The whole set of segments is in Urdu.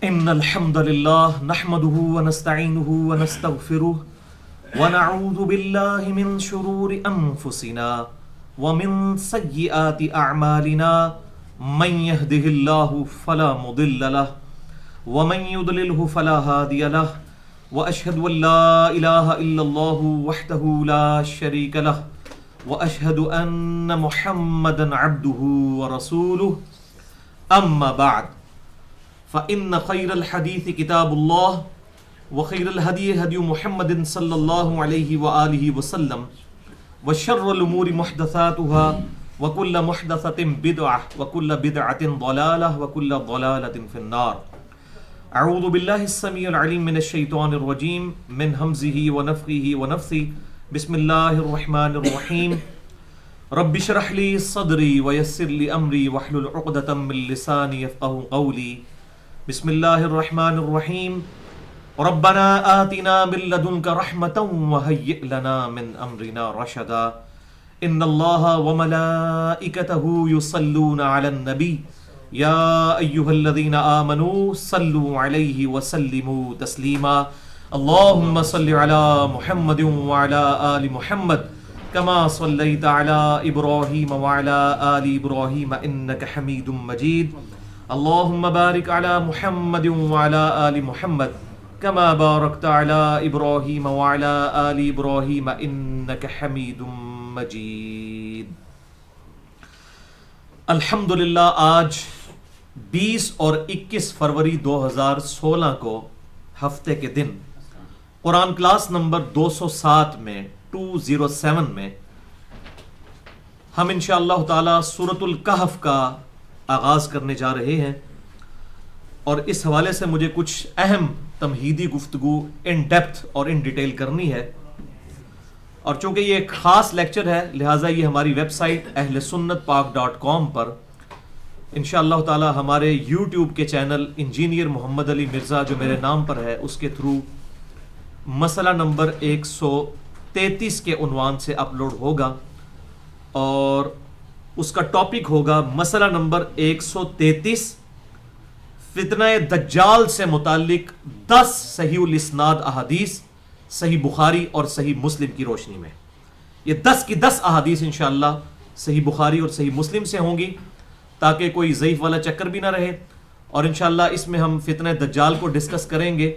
إن الحمد لله نحمده ونستعينه ونستغفره ونعوذ بالله من شرور أنفسنا ومن سيئات أعمالنا من يهده الله فلا مضل له ومن يضلله فلا هادي له وأشهد أن لا إله إلا الله وحده لا شريك له وأشهد أن محمدا عبده ورسوله أما بعد فإن خير الحديث كتاب الله وخير الهدي هدي محمد صلى الله عليه وآله وسلم وشر الأمور محدثاتها وكل محدثة بدعة وكل بدعة ضلالة وكل ضلالة في النار. أعوذ بالله السميع العليم من الشيطان الرجيم من همزه ونفخه ونفثه. بسم الله الرحمن الرحيم. رب اشرح لي صدري ويسر لي أمري واحلل عقدة من لساني يفقهوا قولي. بسم الله الرحمن الرحيم. ربنا آتنا من لدنك رحمة وهيئ لنا من أمرنا رشدا. إن الله وملائكته يصلون على النبي يا أيها الذين آمنوا صلوا عليه وسلموا تسليما. اللهم صل على محمد وعلى آل محمد كما صليت على إبراهيم وعلى آل إبراهيم إنك حميد مجيد. اللهم بارك على محمد وعلى آل محمد كما باركت على إبراهيم وعلى آل إبراهيم إنك حميد مجيد. الحمدللہ آج 20 اور 21 فروری 2016 کو ہفتے کے دن قرآن کلاس نمبر 207 میں 207 میں ہم انشاءاللہ تعالی سورۃ الکہف کا آغاز کرنے جا رہے ہیں، اور اس حوالے سے مجھے کچھ اہم تمہیدی گفتگو ان ڈیپتھ اور ان ڈیٹیل کرنی ہے. اور چونکہ یہ ایک خاص لیکچر ہے لہٰذا یہ ہماری ویب سائٹ اہلسنتپاک.com پر انشاءاللہ تعالی ہمارے یوٹیوب کے چینل انجینئر محمد علی مرزا جو میرے نام پر ہے اس کے تھرو مسئلہ نمبر 133 کے عنوان سے اپلوڈ ہوگا، اور اس کا ٹاپک ہوگا مسئلہ نمبر 133 فتنہ دجال سے متعلق 10 صحیح الاسناد احادیث صحیح بخاری اور صحیح مسلم کی روشنی میں. یہ 10 کی 10 احادیث انشاءاللہ صحیح بخاری اور صحیح مسلم سے ہوں گی تاکہ کوئی ضعیف والا چکر بھی نہ رہے، اور انشاءاللہ اس میں ہم فتنہ دجال کو ڈسکس کریں گے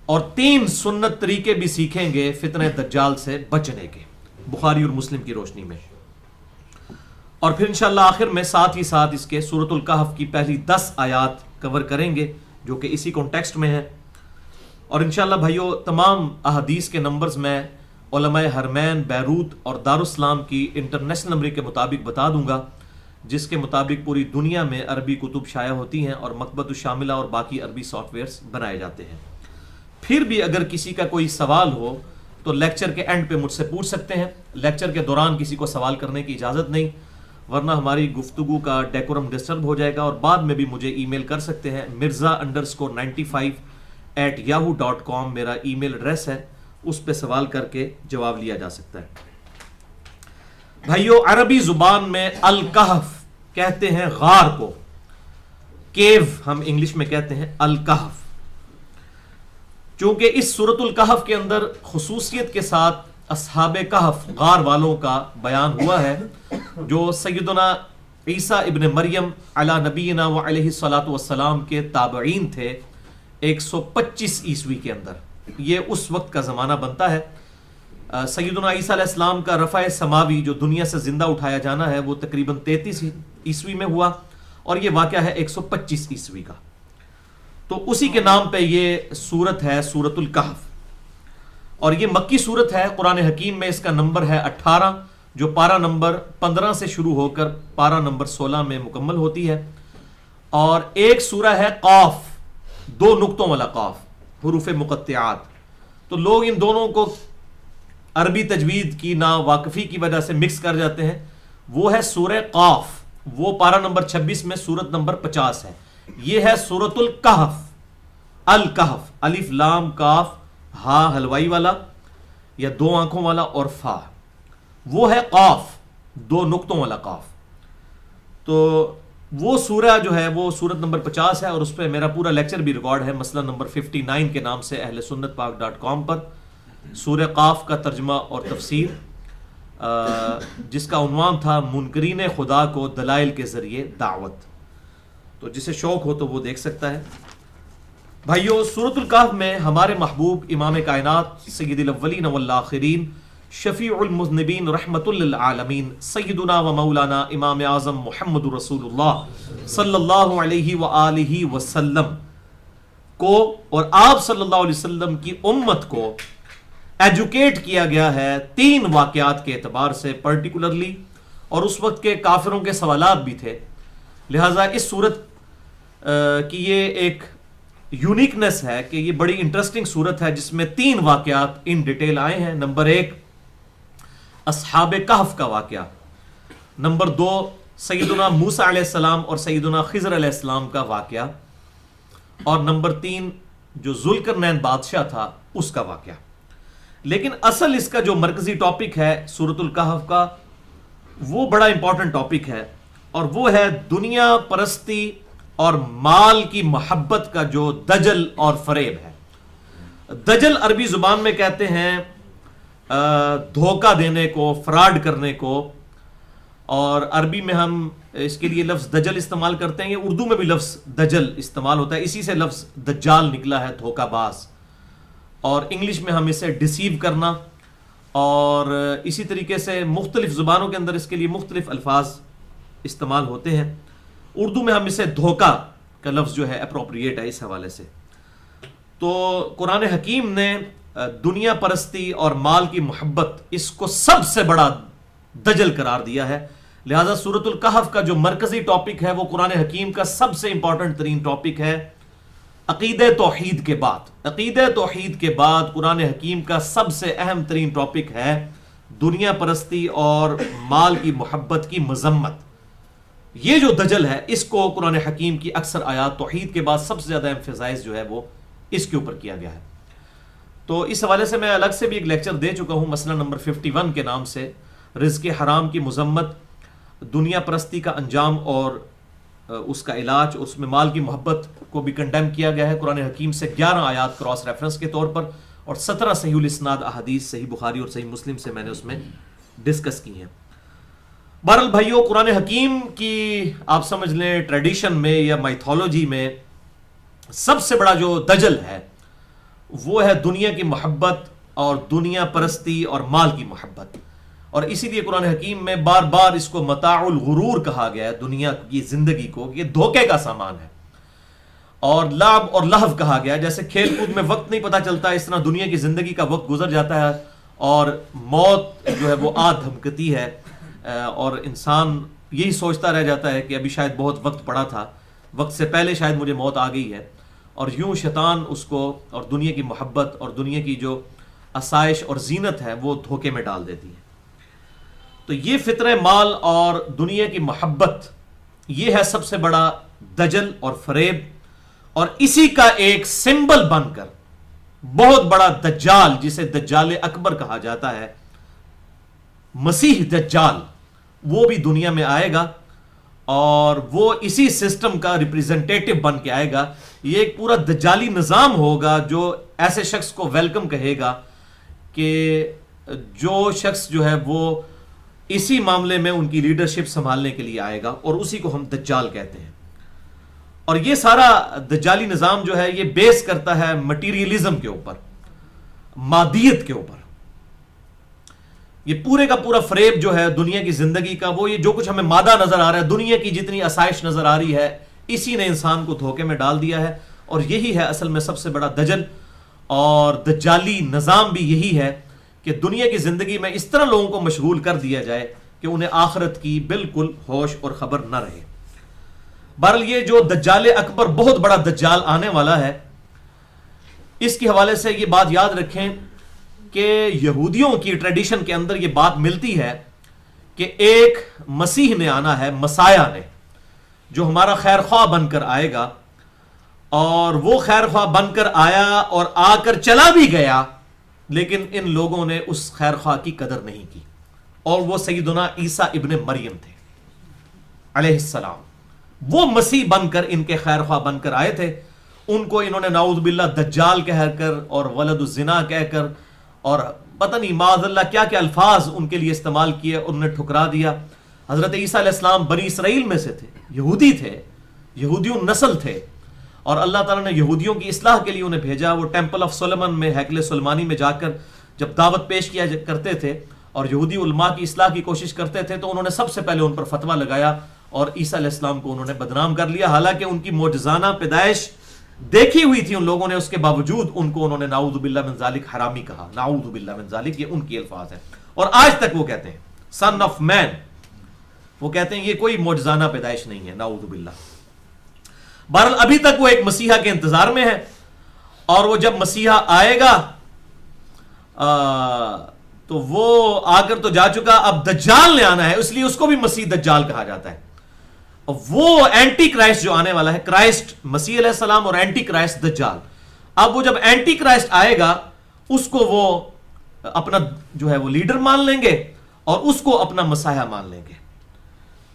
اور 3 سنت طریقے بھی سیکھیں گے فتنہ دجال سے بچنے کے بخاری اور مسلم کی روشنی میں. اور پھر انشاءاللہ آخر میں ساتھ ہی ساتھ اس کے سورۃ الکہف کی پہلی 10 آیات کور کریں گے جو کہ اسی کانٹیکسٹ میں ہے. اور انشاءاللہ بھائیو تمام احادیث کے نمبرز میں علماء حرمین بیروت اور دارالاسلام کی انٹرنیشنل نمبر کے مطابق بتا دوں گا، جس کے مطابق پوری دنیا میں عربی کتب شائع ہوتی ہیں اور مکتبۃ الشاملہ اور باقی عربی سافٹ ویئرز بنائے جاتے ہیں. پھر بھی اگر کسی کا کوئی سوال ہو تو لیکچر کے اینڈ پہ مجھ سے پوچھ سکتے ہیں. لیکچر کے دوران کسی کو سوال کرنے کی اجازت نہیں، ورنہ ہماری گفتگو کا ڈیکورم ڈسٹرب ہو جائے گا. اور بعد میں بھی مجھے ای میل کر سکتے ہیں. mirza_95@yahoo.com میرا ای میل ایڈریس ہے، اس پہ سوال کر کے جواب لیا جا سکتا ہے. بھائیو عربی زبان میں الکہف کہتے ہیں غار کو، کیو ہم انگلش میں کہتے ہیں الکہف. چونکہ اس سورۃ الکہف کے اندر خصوصیت کے ساتھ اصحاب کہف غار والوں کا بیان ہوا ہے جو سیدنا عیسیٰ ابن مریم علی نبینا و علیہ الصلاۃ والسلام کے تابعین تھے 125 عیسوی کے اندر. یہ اس وقت کا زمانہ بنتا ہے. سیدنا عیسیٰ علیہ السلام کا رفع سماوی جو دنیا سے زندہ اٹھایا جانا ہے وہ تقریباً 33 عیسوی میں ہوا، اور یہ واقعہ ہے 125 عیسوی کا. تو اسی کے نام پہ یہ سورت ہے سورۃ الکہف، اور یہ مکی سورت ہے. قرآن حکیم میں اس کا نمبر ہے 18 جو پارہ نمبر 15 سے شروع ہو کر پارہ نمبر 16 میں مکمل ہوتی ہے. اور ایک سورہ ہے قاف، 2 نقطوں والا قاف، حروف مقطعات. تو لوگ ان دونوں کو عربی تجوید کی نا واقفی کی وجہ سے مکس کر جاتے ہیں. وہ ہے سورہ قاف، وہ پارہ نمبر 26 میں سورت نمبر 50 ہے. یہ ہے سورۃ الکہف. الکہف الف لام کاف ہا حلوائی والا یا 2 آنکھوں والا اور فا. وہ ہے قاف، 2 نقطوں والا قاف. تو وہ سورہ جو ہے وہ سورت نمبر 50 ہے، اور اس پہ میرا پورا لیکچر بھی ریکارڈ ہے مسئلہ نمبر 59 کے نام سے اہل سنت پاک.com پر، سورہ قاف کا ترجمہ اور تفسیر، جس کا عنوان تھا منکرین خدا کو دلائل کے ذریعے دعوت۔ تو جسے شوق ہو تو وہ دیکھ سکتا ہے۔ بھائیو، سورۃ الکہف میں ہمارے محبوب امام کائنات سید الاولین والآخرین شفیع المذنبین رحمت للعالمین سیدنا و مولانا امام اعظم محمد رسول اللہ صلی اللہ علیہ وآلہ وسلم کو اور آپ صلی اللہ علیہ وسلم کی امت کو ایجوکیٹ کیا گیا ہے 3 واقعات کے اعتبار سے پرٹیکولرلی، اور اس وقت کے کافروں کے سوالات بھی تھے، لہٰذا اس صورت کی یہ ایک یونیکنس ہے کہ یہ بڑی انٹرسٹنگ صورت ہے جس میں 3 واقعات ان ڈیٹیل آئے ہیں۔ نمبر 1 اصحاب کہف کا واقعہ، نمبر 2 سیدنا موسیٰ علیہ السلام اور سیدنا خضر علیہ السلام کا واقعہ، اور نمبر 3 جو ذوالقرنین بادشاہ تھا اس کا واقعہ۔ لیکن اصل اس کا جو مرکزی ٹاپک ہے سورۃ الکہف کا، وہ بڑا امپورٹنٹ ٹاپک ہے، اور وہ ہے دنیا پرستی اور مال کی محبت کا جو دجل اور فریب ہے۔ دجل عربی زبان میں کہتے ہیں دھوکہ دینے کو، فراڈ کرنے کو، اور عربی میں ہم اس کے لیے لفظ دجل استعمال کرتے ہیں، یہ اردو میں بھی لفظ دجل استعمال ہوتا ہے، اسی سے لفظ دجال نکلا ہے، دھوکہ باز، اور انگلش میں ہم اسے ڈسیو کرنا، اور اسی طریقے سے مختلف زبانوں کے اندر اس کے لیے مختلف الفاظ استعمال ہوتے ہیں۔ اردو میں ہم اسے دھوکہ کا لفظ جو ہے اپروپریٹ ہے اس حوالے سے۔ تو قرآن حکیم نے دنیا پرستی اور مال کی محبت اس کو سب سے بڑا دجل قرار دیا ہے، لہذا سورۃ الکہف کا جو مرکزی ٹاپک ہے وہ قرآن حکیم کا سب سے امپورٹنٹ ترین ٹاپک ہے۔ عقیدہ توحید کے بعد قرآن حکیم کا سب سے اہم ترین ٹاپک ہے دنیا پرستی اور مال کی محبت کی مذمت۔ یہ جو دجل ہے اس کو قرآن حکیم کی اکثر آیات توحید کے بعد سب سے زیادہ ایمفیسائز جو ہے وہ اس کے اوپر کیا گیا ہے۔ تو اس حوالے سے میں الگ سے بھی ایک لیکچر دے چکا ہوں مسئلہ نمبر 51 کے نام سے، رزق حرام کی مذمت، دنیا پرستی کا انجام اور اس کا علاج، اس میں مال کی محبت کو بھی کنڈیم کیا گیا ہے قرآن حکیم سے 11 آیات کراس ریفرنس کے طور پر، اور 17 صحیح الاسناد احادیث صحیح بخاری اور صحیح مسلم سے میں نے اس میں ڈسکس کی ہیں۔ بہرحال بھائیو، قرآن حکیم کی آپ سمجھ لیں ٹریڈیشن میں یا مائتھولوجی میں سب سے بڑا جو دجل ہے وہ ہے دنیا کی محبت اور دنیا پرستی اور مال کی محبت، اور اسی لیے قرآن حکیم میں بار بار اس کو متاع الغرور کہا گیا ہے، دنیا کی زندگی کو یہ دھوکے کا سامان ہے، اور لعب اور لہو کہا گیا، جیسے کھیل کود میں وقت نہیں پتہ چلتا اس طرح دنیا کی زندگی کا وقت گزر جاتا ہے، اور موت جو ہے وہ دھمکتی ہے، اور انسان یہی سوچتا رہ جاتا ہے کہ ابھی شاید بہت وقت پڑا تھا، وقت سے پہلے شاید مجھے موت آ گئی ہے، اور یوں شیطان اس کو اور دنیا کی محبت اور دنیا کی جو آسائش اور زینت ہے وہ دھوکے میں ڈال دیتی ہے۔ تو یہ فطرہ مال اور دنیا کی محبت یہ ہے سب سے بڑا دجل اور فریب، اور اسی کا ایک سمبل بن کر بہت بڑا دجال جسے دجال اکبر کہا جاتا ہے، مسیح دجال، وہ بھی دنیا میں آئے گا، اور وہ اسی سسٹم کا ریپریزنٹیٹو بن کے آئے گا۔ یہ ایک پورا دجالی نظام ہوگا جو ایسے شخص کو ویلکم کہے گا کہ جو شخص جو ہے وہ اسی معاملے میں ان کی لیڈرشپ سنبھالنے کے لیے آئے گا، اور اسی کو ہم دجال کہتے ہیں۔ اور یہ سارا دجالی نظام جو ہے یہ بیس کرتا ہے مٹیریلزم کے اوپر، مادیت کے اوپر۔ یہ پورے کا پورا فریب جو ہے دنیا کی زندگی کا، وہ یہ جو کچھ ہمیں مادہ نظر آ رہا ہے، دنیا کی جتنی آسائش نظر آ رہی ہے، اسی نے انسان کو دھوکے میں ڈال دیا ہے، اور یہی ہے اصل میں سب سے بڑا دجل اور دجالی نظام بھی یہی ہے کہ دنیا کی زندگی میں اس طرح لوگوں کو مشغول کر دیا جائے کہ انہیں آخرت کی بالکل ہوش اور خبر نہ رہے۔ بہرحال یہ جو دجال اکبر بہت بڑا دجال آنے والا ہے، اس کے حوالے سے یہ بات یاد رکھیں کہ یہودیوں کی ٹریڈیشن کے اندر یہ بات ملتی ہے کہ ایک مسیح نے آنا ہے، مسایہ نے، جو ہمارا خیر خواہ بن کر آئے گا، اور وہ خیر خواہ بن کر آیا اور آ کر چلا بھی گیا، لیکن ان لوگوں نے اس خیر خواہ کی قدر نہیں کی، اور وہ سیدنا عیسیٰ ابن مریم تھے علیہ السلام، وہ مسیح بن کر ان کے خیر خواہ بن کر آئے تھے. ان کو انہوں نے نعوذ باللہ دجال کہہ کر اور ولد الزنا کہہ کر اور پتہ نہیں معاذ اللہ کیا کیا الفاظ ان کے لیے استعمال کیے، انہوں نے ٹھکرا دیا. حضرت عیسیٰ علیہ السلام بنی اسرائیل میں سے تھے، یہودی تھے، یہودیوں نسل تھے، اور اللہ تعالیٰ نے یہودیوں کی اصلاح کے لیے انہیں بھیجا. وہ ٹیمپل آف سلیمان میں، ہیکل سلیمانی میں جا کر جب دعوت پیش کیا کرتے تھے اور یہودی علماء کی اصلاح کی کوشش کرتے تھے تو انہوں نے سب سے پہلے ان پر فتویٰ لگایا اور عیسیٰ علیہ السلام کو انہوں نے بدنام کر لیا. حالانکہ ان کی معجزانہ پیدائش دیکھی ہوئی تھی ان لوگوں نے، اس کے باوجود ان کو انہوں نے نعوذ باللہ من ذالک حرامی کہا. نعوذ باللہ من ذالک، یہ ان کی الفاظ ہیں، اور آج تک وہ کہتے ہیں سن آف مین. وہ کہتے ہیں یہ کوئی معجزانہ پیدائش نہیں ہے، نعوذ باللہ. بہرحال ابھی تک وہ ایک مسیحا کے انتظار میں ہے، اور وہ جب مسیحا آئے گا تو وہ آ کر تو جا چکا، اب دجال نے آنا ہے، اس لیے اس کو بھی مسیح دجال کہا جاتا ہے. وہ اینٹی کرائسٹ جو آنے والا ہے، کرائسٹ مسیح علیہ السلام اور اینٹی کرائسٹ دجال. اب وہ جب اینٹی کرائسٹ آئے گا اس کو وہ اپنا جو ہے وہ لیڈر مان لیں گے اور اس کو اپنا مسیحا مان لیں گے.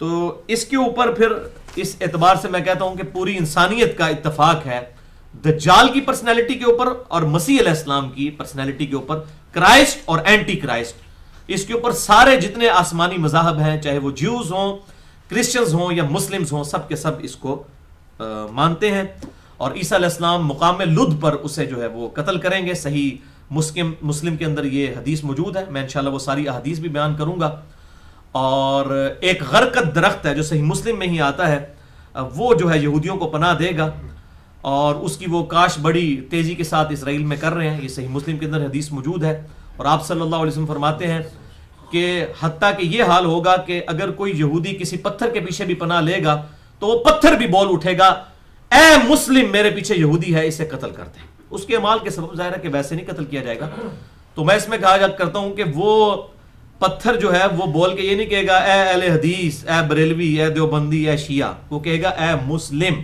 تو اس کے اوپر پھر اس اعتبار سے میں کہتا ہوں کہ پوری انسانیت کا اتفاق ہے دجال کی پرسنالٹی کے اوپر اور مسیح علیہ السلام کی پرسنالٹی کے اوپر، کرائسٹ اور اینٹی کرائسٹ. اس کے اوپر سارے جتنے آسمانی مذاہب ہیں، چاہے وہ جیوز ہوں، کرسچنز ہوں یا مسلمز ہوں، سب کے سب اس کو مانتے ہیں. اور عیسیٰ علیہ السلام مقام لد پر اسے جو ہے وہ قتل کریں گے. صحیح مسلم کے اندر یہ حدیث موجود ہے، میں انشاءاللہ وہ ساری احادیث بھی بیان کروں گا. اور ایک غرقد درخت ہے جو صحیح مسلم میں ہی آتا ہے، وہ جو ہے یہودیوں کو پناہ دے گا، اور اس کی وہ کاش بڑی تیزی کے ساتھ اسرائیل میں کر رہے ہیں. یہ صحیح مسلم کے اندر حدیث موجود ہے. اور آپ صلی اللہ علیہ وسلم فرماتے ہیں کہ حتیٰ کہ یہ حال ہوگا کہ اگر کوئی یہودی کسی پتھر کے پیچھے بھی پناہ لے گا تو وہ پتھر بھی بول اٹھے گا، اے مسلم میرے پیچھے یہودی ہے، اسے قتل کرتے ہیں. اس کے اعمال کے سبب ظاہر ہے کہ ویسے نہیں قتل کیا جائے گا. تو میں اس میں کہا کرتا ہوں کہ وہ پتھر جو ہے وہ بول کے یہ نہیں کہے گا اے اہل حدیث، اے بریلوی، اے دیوبندی، اے شیعہ، وہ کہے گا اے مسلم.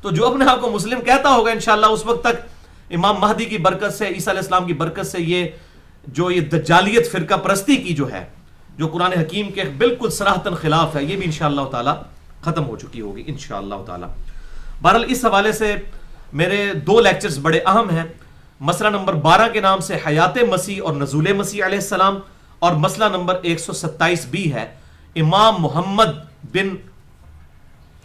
تو جو اپنے آپ کو مسلم کہتا ہوگا انشاءاللہ اس وقت تک امام مہدی کی برکت سے، عیسیٰ علیہ السلام کی برکت سے، یہ جو یہ دجالیت فرقہ پرستی کی جو ہے، جو قرآن حکیم کے بالکل صراحتاً خلاف ہے، یہ بھی انشاءاللہ تعالی ختم ہو چکی ہوگی انشاءاللہ تعالی. بہرحال اس حوالے سے میرے 2 لیکچرز بڑے اہم ہیں. مسئلہ نمبر 12 کے نام سے حیات مسیح اور نزول مسیح علیہ السلام، اور مسئلہ نمبر 127 بھی ہے امام محمد بن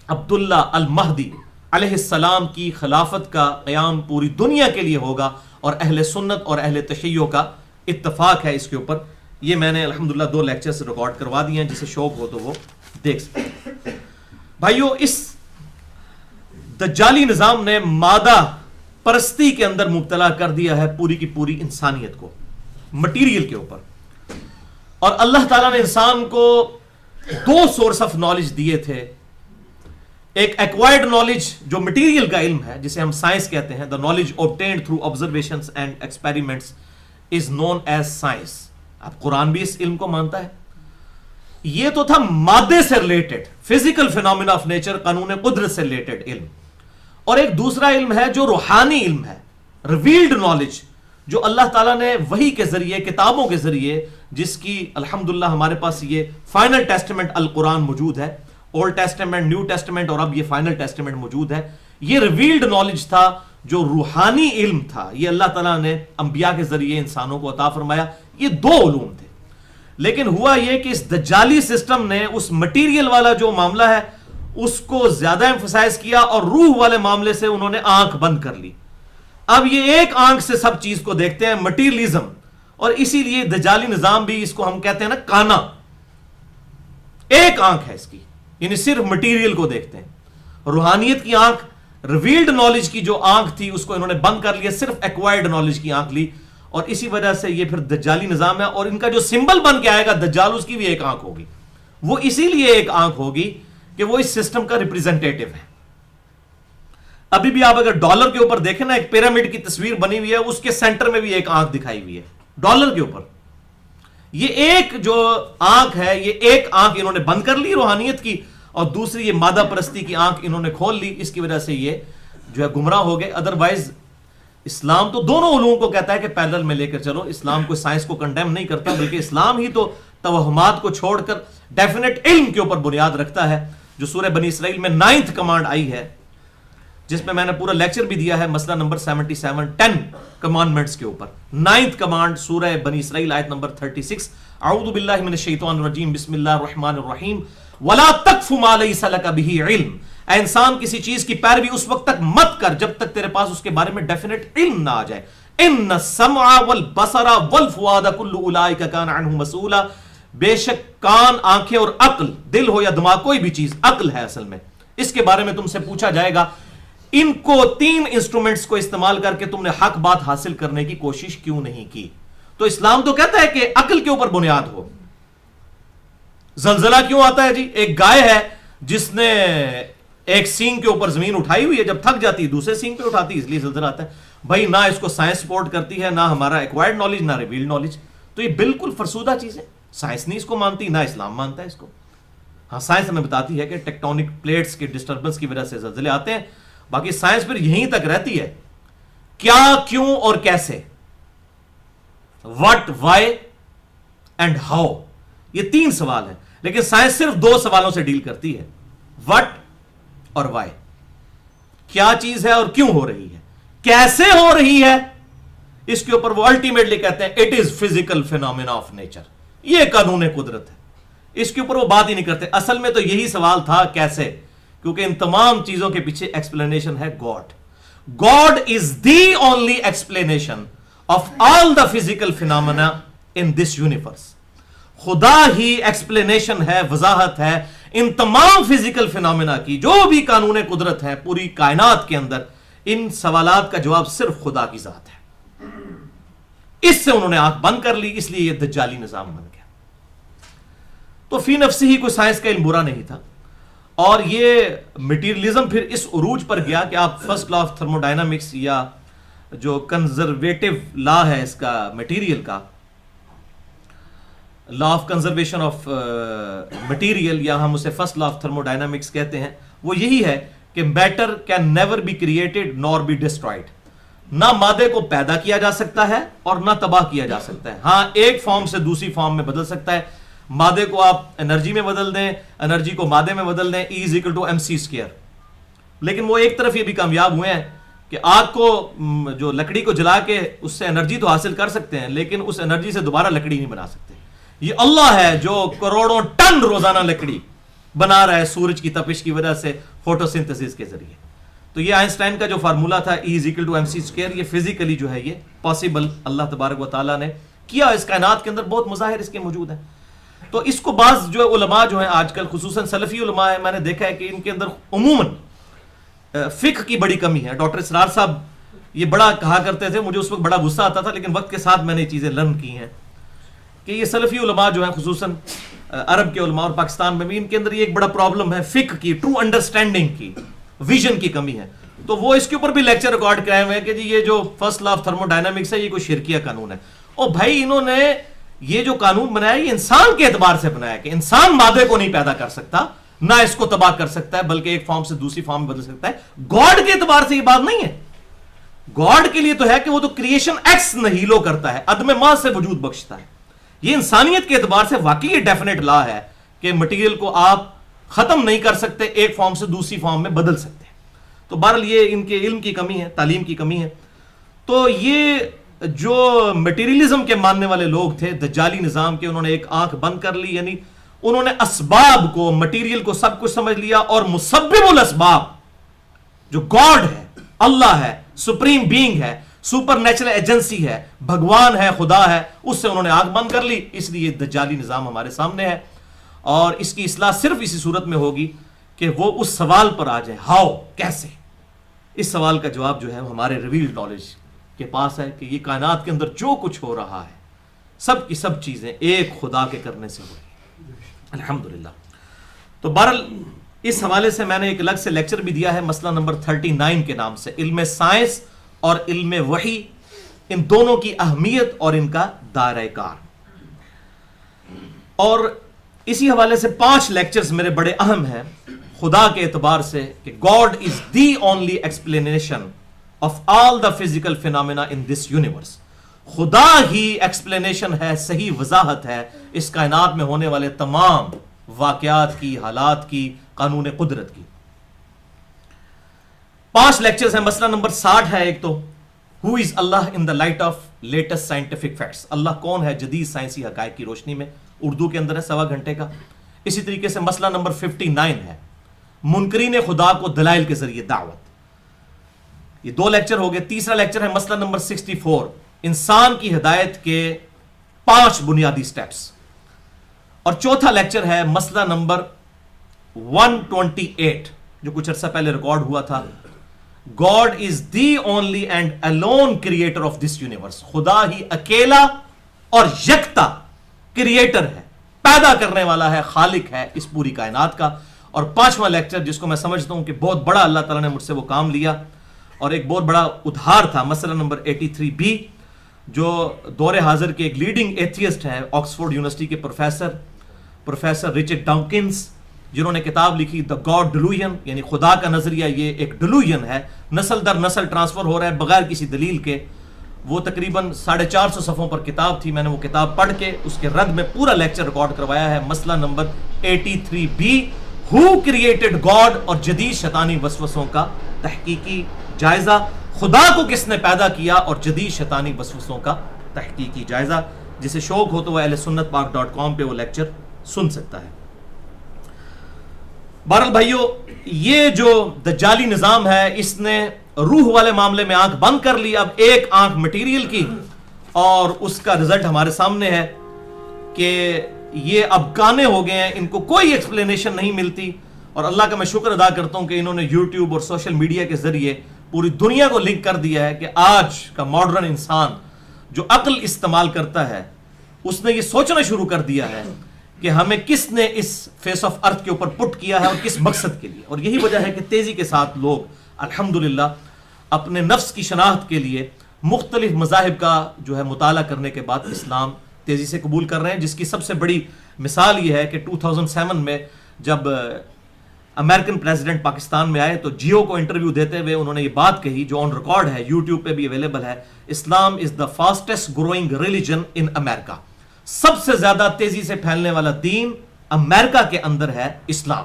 عبداللہ المہدی علیہ السلام کی خلافت کا قیام پوری دنیا کے لیے ہوگا، اور اہل سنت اور اہل تشیع کا اتفاق ہے اس کے اوپر. یہ میں نے الحمدللہ 2 لیکچرز ریکارڈ کروا دیے ہیں، جسے شوق ہو تو وہ دیکھ سکتے. بھائیو، اس دجالی نظام نے مادہ پرستی کے اندر مبتلا کر دیا ہے پوری کی پوری انسانیت کو، مٹیریل کے اوپر. اور اللہ تعالیٰ نے انسان کو 2 سورس آف نالج دیے تھے. ایک ایکوائرڈ نالج جو مٹیریل کا علم ہے، جسے ہم سائنس کہتے ہیں، the knowledge obtained through observations and experiments is known as science. اب قرآن بھی اس علم کو مانتا ہے. یہ تو تھا مادے سے related, physical phenomena of nature, قانون قدرت سے ریلیٹڈ علم. اور ایک دوسرا علم ہے جو روحانی علم ہے، ریویلڈ نالج، جو اللہ تعالیٰ نے وحی کے ذریعے، کتابوں کے ذریعے، جس کی الحمدللہ ہمارے پاس یہ فائنل ٹیسٹمنٹ القرآن موجود ہے، اولڈ ٹیسٹمنٹ، نیو ٹیسٹمنٹ، اور اب یہ فائنل ٹیسٹمنٹ موجود ہے. یہ ریویلڈ نالج تھا جو روحانی علم تھا. یہ اللہ تعالیٰ نے انبیاء کے ذریعے انسانوں کو عطا فرمایا. یہ 2 علوم تھے. لیکن ہوا یہ کہ اس دجالی سسٹم نے اس مٹیریل والا جو معاملہ ہے اس کو زیادہ ایمفسائز کیا، اور روح والے معاملے سے انہوں نے آنکھ بند کر لی. اب یہ ایک آنکھ سے سب چیز کو دیکھتے ہیں، مٹیریلزم. اور اسی لیے دجالی نظام بھی، اس کو ہم کہتے ہیں نا کانا، ایک آنکھ ہے اس کی، یعنی صرف مٹیریل کو دیکھتے ہیں. روحانیت کی آنکھ، ریویلڈ نالج کی جو آنکھ تھی، اس کو انہوں نے بند کر لیا، صرف ایکوائرڈ نالج کی آنکھ لی. اور اسی وجہ سے یہ پھر دجالی نظام ہے. اور ان کا جو سمبل بن کے آئے گا دجال، اس کی بھی ایک آنکھ ہوگی. وہ اسی لیے ایک آنکھ ہوگی کہ وہ اس سسٹم کا ریپریزنٹیٹو ہے. ابھی بھی آپ اگر ڈالر کے اوپر دیکھیں نا، ایک پیرامڈ کی تصویر بنی ہوئی ہے، اس کے سینٹر میں بھی ایک آنکھ دکھائی ہوئی ہے ڈالر کے اوپر. یہ ایک جو آنکھ ہے، یہ ایک آنکھ انہوں نے بند کر لی روحانیت کی، اور دوسری یہ مادہ پرستی کی آنکھ انہوں نے کھول لی. اس کی وجہ سے یہ جو ہے گمراہ ہو گئے. ادروائز اسلام تو دونوں علوم کو کہتا ہے کہ پیرلل میں لے کر چلو. اسلام کو سائنس کو کنڈیم نہیں کرتا، بلکہ اسلام ہی تو توہمات کو چھوڑ کر ڈیفینیٹ علم کے اوپر بنیاد رکھتا ہے. جو سورہ بنی اسرائیل میں 9th کمانڈ آئی ہے، جس میں نے پورا لیکچر بھی دیا ہے، مسئلہ نمبر 77 10 کمانڈمنٹس کے اوپر. 9th کمانڈ سورہ بنی اسرائیل آیت نمبر 36، اعوذ باللہ من الشیطان الرجیم، بسم اللہ الرحمن الرحیم، وَلَا تَقْفُ مَا لَيْسَ لَكَ بِهِ عِلْمٍ. اے انسان کسی چیز کی پیروی اس وقت تک مت کر جب تک تیرے پاس اس کے بارے میں ڈیفینٹ علم نہ آ جائے. اِنَّ السَّمْعَ وَالْبَصَرَ وَالْفُؤَادَ كُلُّ أُولَٰئِكَ كَانَ عَنْهُ مسؤولا. بے شک کان، آنکھیں اور عقل، دل ہو یا دماغ، کوئی بھی چیز عقل ہے اصل میں، اس کے بارے میں تم سے پوچھا جائے گا. ان کو 3 انسٹرومنٹس کو استعمال کر کے تم نے حق بات حاصل کرنے کی کوشش کیوں نہیں کی؟ تو اسلام تو کہتا ہے کہ عقل کے اوپر بنیاد ہو. زلزلہ کیوں آتا ہے جی؟ ایک گائے ہے جس نے ایک سینگ کے اوپر زمین اٹھائی ہوئی ہے، جب تھک جاتی ہے دوسرے سینگ پہ اٹھاتی ہے، اس لیے زلزلہ آتا ہے. بھائی نہ اس کو سائنس سپورٹ کرتی ہے، نہ ہمارا ایکوائرڈ نالج، نہ ریویلڈ نالج. تو یہ بالکل فرسودہ چیز ہے. سائنس نہیں اس کو مانتی، نہ اسلام مانتا ہے اس کو. ہاں سائنس ہمیں بتاتی ہے کہ ٹیکٹونک پلیٹس کے ڈسٹربنس کی وجہ سے زلزلے آتے ہیں، باقی سائنس پھر یہیں تک رہتی ہے، کیا، کیوں اور کیسے، واٹ، وائی اینڈ ہاؤ. یہ 3 سوال ہیں، لیکن سائنس صرف 2 سوالوں سے ڈیل کرتی ہے، واٹ اور وائی. کیا چیز ہے اور کیوں ہو رہی ہے، کیسے ہو رہی ہے، اس کے اوپر وہ الٹیمیٹلی کہتے ہیں it is physical phenomena of nature, یہ قانون قدرت ہے. اس کے اوپر وہ بات ہی نہیں کرتے. اصل میں تو یہی سوال تھا کیسے، کیونکہ ان تمام چیزوں کے پیچھے ایکسپلینیشن ہے God. God is the only explanation of all the physical phenomena in this universe. خدا ہی ایکسپلینیشن ہے، وضاحت ہے ان تمام فزیکل فینومینا کی. جو بھی قانون قدرت ہے پوری کائنات کے اندر، ان سوالات کا جواب صرف خدا کی ذات ہے. اس سے انہوں نے آنکھ بند کر لی، اس لیے یہ دجالی نظام بن گیا. تو فی نفسی ہی کوئی سائنس کا علم برا نہیں تھا، اور یہ مٹیریلزم پھر اس عروج پر گیا کہ آپ فرسٹ لا آف تھرمو ڈائنامکس یا جو کنزرویٹو لا ہے اس کا مٹیریل کا، law of conservation of material, یا ہم اسے فرسٹ لا آف تھرمو ڈائنامکس کہتے ہیں، وہ یہی ہے کہ matter can never be created nor be destroyed. نہ مادے کو پیدا کیا جا سکتا ہے اور نہ تباہ کیا جا سکتا ہے. ہاں ایک فارم سے دوسری فارم میں بدل سکتا ہے. مادے کو آپ انرجی میں بدل دیں، انرجی کو مادے میں بدل دیں، E = mc². لیکن وہ ایک طرف یہ بھی کامیاب ہوئے ہیں کہ آگ کو، جو لکڑی کو جلا کے اس سے انرجی تو حاصل کر سکتے ہیں، لیکن اس انرجی سے دوبارہ لکڑی نہیں بنا سکتے. یہ اللہ ہے جو کروڑوں ٹن روزانہ لکڑی بنا رہا ہے سورج کی تپش کی وجہ سے، فوٹوسنتھسس کے ذریعے. تو یہ آئنسٹائن کا جو فارمولا تھا E = mc²، یہ فزیکلی جو ہے یہ پاسبل اللہ تبارک و تعالیٰ نے کیا. اس کائنات کے اندر بہت مظاہر اس کے موجود ہیں. تو اس کو بعض جو علماء جو ہیں آج کل، خصوصاً سلفی علماء ہیں، میں نے دیکھا ہے کہ ان کے اندر عموماً فقہ کی بڑی کمی ہے. ڈاکٹر اسرار صاحب یہ بڑا کہا کرتے تھے، مجھے اس وقت بڑا غصہ آتا تھا، لیکن وقت کے ساتھ میں نے یہ چیزیں لرن کی ہیں کہ یہ سلفی علماء جو ہیں، خصوصاً عرب کے علماء اور پاکستان میں بھی، ان کے اندر یہ ایک بڑا پرابلم ہے فقہ کی، ٹرو انڈرسٹینڈنگ کی، ویژن کی کمی ہے. تو وہ اس کے اوپر بھی لیکچر ریکارڈ کرائے ہوئے ہیں کہ جی یہ جو فرسٹ لا آف تھرمو ڈائنامکس ہے یہ کوئی شرکیہ قانون ہے. او بھائی، انہوں نے یہ جو قانون بنایا یہ انسان کے اعتبار سے بنایا کہ انسان مادے کو نہیں پیدا کر سکتا، نہ اس کو تباہ کر سکتا ہے، بلکہ ایک فارم سے دوسری فارم میں بدل سکتا ہے. گاڈ کے اعتبار سے یہ بات نہیں ہے. گاڈ کے لیے تو ہے کہ وہ تو کریشن ایکس نہیلو کرتا ہے، عدم ماں سے وجود بخشتا ہے. یہ انسانیت کے اعتبار سے واقعی یہ ڈیفینیٹ لا ہے کہ مٹیریل کو آپ ختم نہیں کر سکتے، ایک فارم سے دوسری فارم میں بدل سکتے ہیں. تو بہرحال یہ ان کے علم کی کمی ہے، تعلیم کی کمی ہے. تو یہ جو مٹیریلزم کے ماننے والے لوگ تھے دجالی نظام کے، انہوں نے ایک آنکھ بند کر لی، یعنی انہوں نے اسباب کو، مٹیریل کو سب کچھ سمجھ لیا، اور مسبب الاسباب جو گاڈ ہے، اللہ ہے، سپریم بینگ ہے، سپر نیچرل ایجنسی ہے، بھگوان ہے، خدا ہے، اس سے انہوں نے آنکھ بند کر لی. اس لیے دجالی نظام ہمارے سامنے ہے، اور اس کی اصلاح صرف اسی صورت میں ہوگی کہ وہ اس سوال پر آ جائے، ہاؤ، کیسے. اس سوال کا جواب جو ہے ہمارے ریویلڈ نالج کے پاس ہے کہ یہ کائنات کے اندر جو کچھ ہو رہا ہے سب کی سب چیزیں ایک خدا کے کرنے سے ہو رہی ہیں، الحمدللہ. تو بہرحال اس حوالے سے میں نے ایک الگ سے لیکچر بھی دیا ہے، مسئلہ نمبر 39 کے نام سے، علم سائنس اور علم وحی، ان دونوں کی اہمیت اور ان کا دائرہ کار. اور اسی حوالے سے 5 لیکچرز میرے بڑے اہم ہیں خدا کے اعتبار سے کہ God is the only explanation of all the physical phenomena in this universe. خدا ہی ایکسپلینیشن ہے، صحیح وضاحت ہے اس کائنات میں ہونے والے تمام واقعات کی، حالات کی، قانون قدرت کی. 5 لیکچرز ہیں. مسئلہ نمبر 60 ہے ایک تو who is Allah in the light of latest scientific facts. Allah کون ہے جدید سائنسی حقائق کی روشنی میں. اردو کے اندر ہے 1.25 گھنٹے کا. اسی طریقے سے مسئلہ نمبر 59 ہے منکرین خدا کو دلائل کے ذریعے دعوت. یہ 2 لیکچر ہو گئے. تیسرا لیکچر ہے مسئلہ نمبر 64 انسان کی ہدایت کے 5 بنیادی سٹیپس. اور چوتھا لیکچر ہے مسئلہ نمبر 128 جو کچھ عرصہ پہلے ریکارڈ ہوا تھا. God is the only and alone creator of this universe. خدا ہی اکیلا اور یکتا کریٹر ہے, پیدا کرنے والا ہے, خالق ہے اس پوری کائنات کا. اور 5واں لیکچر جس کو میں سمجھتا ہوں کہ بہت بڑا اللہ تعالیٰ نے مجھ سے وہ کام لیا اور ایک بہت بڑا ادھار تھا, مسئلہ نمبر 83B جو دور حاضر کے ایک لیڈنگ ایتھیسٹ ہیں آکسفورڈ یونیورسٹی کے پروفیسر رچرڈ ڈاؤکنز, جنہوں نے کتاب لکھی دا گاڈ ڈیلوژن, یعنی خدا کا نظریہ یہ ایک ڈیلوژن ہے, نسل در نسل ٹرانسفر ہو رہا ہے بغیر کسی دلیل کے. وہ تقریباً 450 صفحوں پر کتاب تھی. میں نے وہ کتاب پڑھ کے اس کے رد میں پورا لیکچر ریکارڈ کروایا ہے. مسئلہ number 83B who created God اور جدید شیطانی وسوسوں کا تحقیقی جائزہ. خدا کو کس نے پیدا کیا اور جدید شیطانی وسوسوں کا تحقیقی جائزہ. جسے شوق ہو تو وہ اہل سنت پاک .com پہ وہ لیکچر سن سکتا ہے. بہرحال بھائیو, یہ جو دجالی نظام ہے اس نے روح والے معاملے میں آنکھ بند کر لی. اب ایک آنکھ مٹیریل کی, اور اس کا رزلٹ ہمارے سامنے ہے کہ یہ اب کانے ہو گئے ہیں, ان کو کوئی ایکسپلینیشن نہیں ملتی. اور اللہ کا میں شکر ادا کرتا ہوں کہ انہوں نے یوٹیوب اور سوشل میڈیا کے ذریعے پوری دنیا کو لنک کر دیا ہے کہ آج کا ماڈرن انسان جو عقل استعمال کرتا ہے اس نے یہ سوچنا شروع کر دیا ہے کہ ہمیں کس نے اس فیس آف ارتھ کے اوپر پٹ کیا ہے اور کس مقصد کے لیے. اور یہی وجہ ہے کہ تیزی کے ساتھ لوگ الحمدللہ اپنے نفس کی شناخت کے لیے مختلف مذاہب کا جو ہے مطالعہ کرنے کے بعد اسلام تیزی سے قبول کر رہے ہیں. جس کی سب سے بڑی مثال یہ ہے کہ 2007 میں جب امریکن پریزیڈنٹ پاکستان میں آئے تو جیو کو انٹرویو دیتے ہوئے انہوں نے یہ بات کہی جو آن ریکارڈ ہے, یوٹیوب پہ بھی اویلیبل ہے, اسلام از دا فاسٹسٹ گروئنگ ریلیجن ان امریکا. سب سے زیادہ تیزی سے پھیلنے والا دین امریکہ کے اندر ہے اسلام,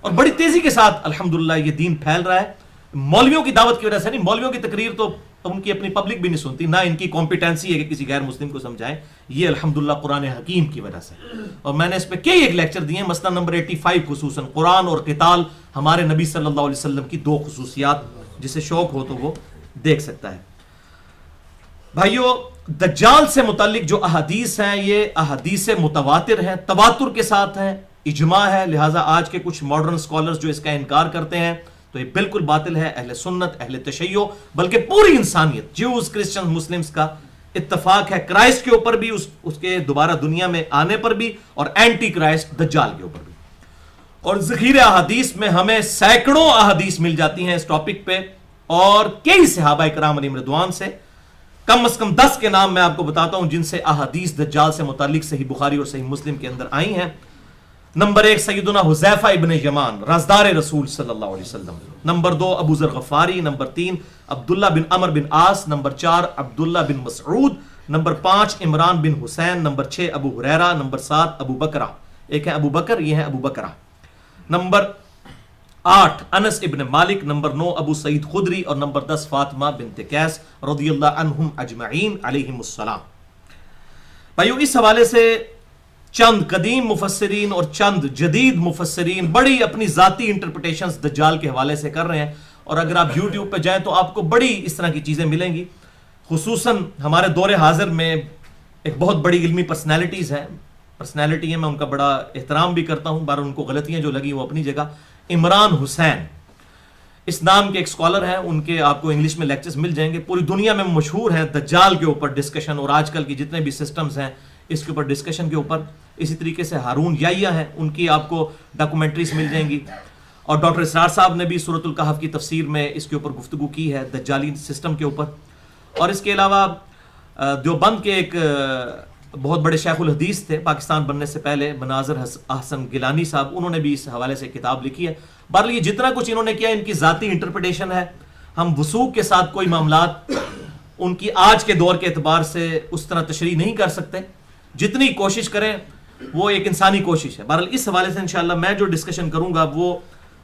اور بڑی تیزی کے ساتھ الحمدللہ یہ دین پھیل رہا ہے. مولویوں کی دعوت کی وجہ سے نہیں, مولویوں کی تقریر تو ان کی اپنی پبلک بھی نہیں سنتی, نہ ان کی کمپیٹنسی ہے کہ کسی غیر مسلم کو سمجھائیں. یہ الحمدللہ قرآن حکیم کی وجہ سے. اور میں نے اس پہ کئی ایک لیکچر دیے ہیں, مسئلہ نمبر 85 خصوصاً قرآن اور قتال, ہمارے نبی صلی اللہ علیہ وسلم کی 2 خصوصیات, جسے شوق ہو تو وہ دیکھ سکتا ہے. بھائیو, دجال سے متعلق جو احادیث ہیں یہ احادیث متواتر ہیں, تواتر کے ساتھ ہیں, اجماع ہے. لہٰذا آج کے کچھ ماڈرن سکولرز جو اس کا انکار کرتے ہیں تو یہ بالکل باطل ہے. اہل سنت, اہل تشیع, بلکہ پوری انسانیت, جیوز, کرسچن, مسلمز کا اتفاق ہے کرائسٹ کے اوپر بھی, اس کے دوبارہ دنیا میں آنے پر بھی, اور اینٹی کرائسٹ دجال کے اوپر بھی. اور ذخیرہ احادیث میں ہمیں سینکڑوں احادیث مل جاتی ہیں اس ٹاپک پہ, اور کئی صحابہ کرام علیہم رضوان سے کم از کم 10 کے نام میں آپ کو بتاتا ہوں جن سے احادیث دجال سے متعلق صحیح بخاری اور صحیح مسلم کے اندر آئی ہیں. نمبر 1 سیدنا حذیفہ ابن یمان, رازدار رسول صلی اللہ علیہ وسلم. نمبر 2 ابو ذر غفاری. نمبر 3 عبداللہ بن عمر بن عاص. نمبر 4 عبداللہ بن مسعود. نمبر 5 عمران بن حسین. نمبر 6 ابو ہریرہ. نمبر 7 ابو بکرہ, ایک ہے ابو بکر, یہ ہے ابو بکرہ. نمبر 8 انس ابن مالک. نمبر 9 ابو سعید خدری. اور نمبر 10 فاطمہ بنت قیس رضی اللہ عنہم اجمعین علیہم السلام. بھائیو, اس حوالے سے چند قدیم مفسرین اور چند جدید مفسرین بڑی اپنی ذاتی انٹرپریٹیشنز دجال کے حوالے سے کر رہے ہیں. اور اگر آپ یوٹیوب پہ جائیں تو آپ کو بڑی اس طرح کی چیزیں ملیں گی. خصوصاً ہمارے دور حاضر میں ایک بہت بڑی علمی پرسنالٹی ہیں, میں ان کا بڑا احترام بھی کرتا ہوں, بار ان کو غلطیاں جو لگی وہ اپنی جگہ. عمران حسین اس نام کے ایک سکولر ہیں, ان کے آپ کو انگلش میں لیکچرز مل جائیں گے. پوری دنیا میں مشہور ہیں دجال کے اوپر ڈسکشن, اور آج کل کی جتنے بھی سسٹمز ہیں اس کے اوپر ڈسکشن کے اوپر. اسی طریقے سے ہارون یحییٰ ہیں, ان کی آپ کو ڈاکومنٹریز مل جائیں گی. اور ڈاکٹر اسرار صاحب نے بھی سورۃ الکہف کی تفسیر میں اس کے اوپر گفتگو کی ہے, دجالی سسٹم کے اوپر. اور اس کے علاوہ دیوبند کے ایک بہت بڑے شیخ الحدیث تھے پاکستان بننے سے پہلے, مناظر احسن گیلانی صاحب, انہوں نے بھی اس حوالے سے کتاب لکھی ہے. بہرحال یہ جتنا کچھ انہوں نے کیا ان کی ذاتی انٹرپریٹیشن ہے. ہم وثوق کے ساتھ کوئی معاملات ان کی آج کے دور کے اعتبار سے اس طرح تشریح نہیں کر سکتے. جتنی کوشش کریں وہ ایک انسانی کوشش ہے. بہرحال اس حوالے سے انشاءاللہ میں جو ڈسکشن کروں گا وہ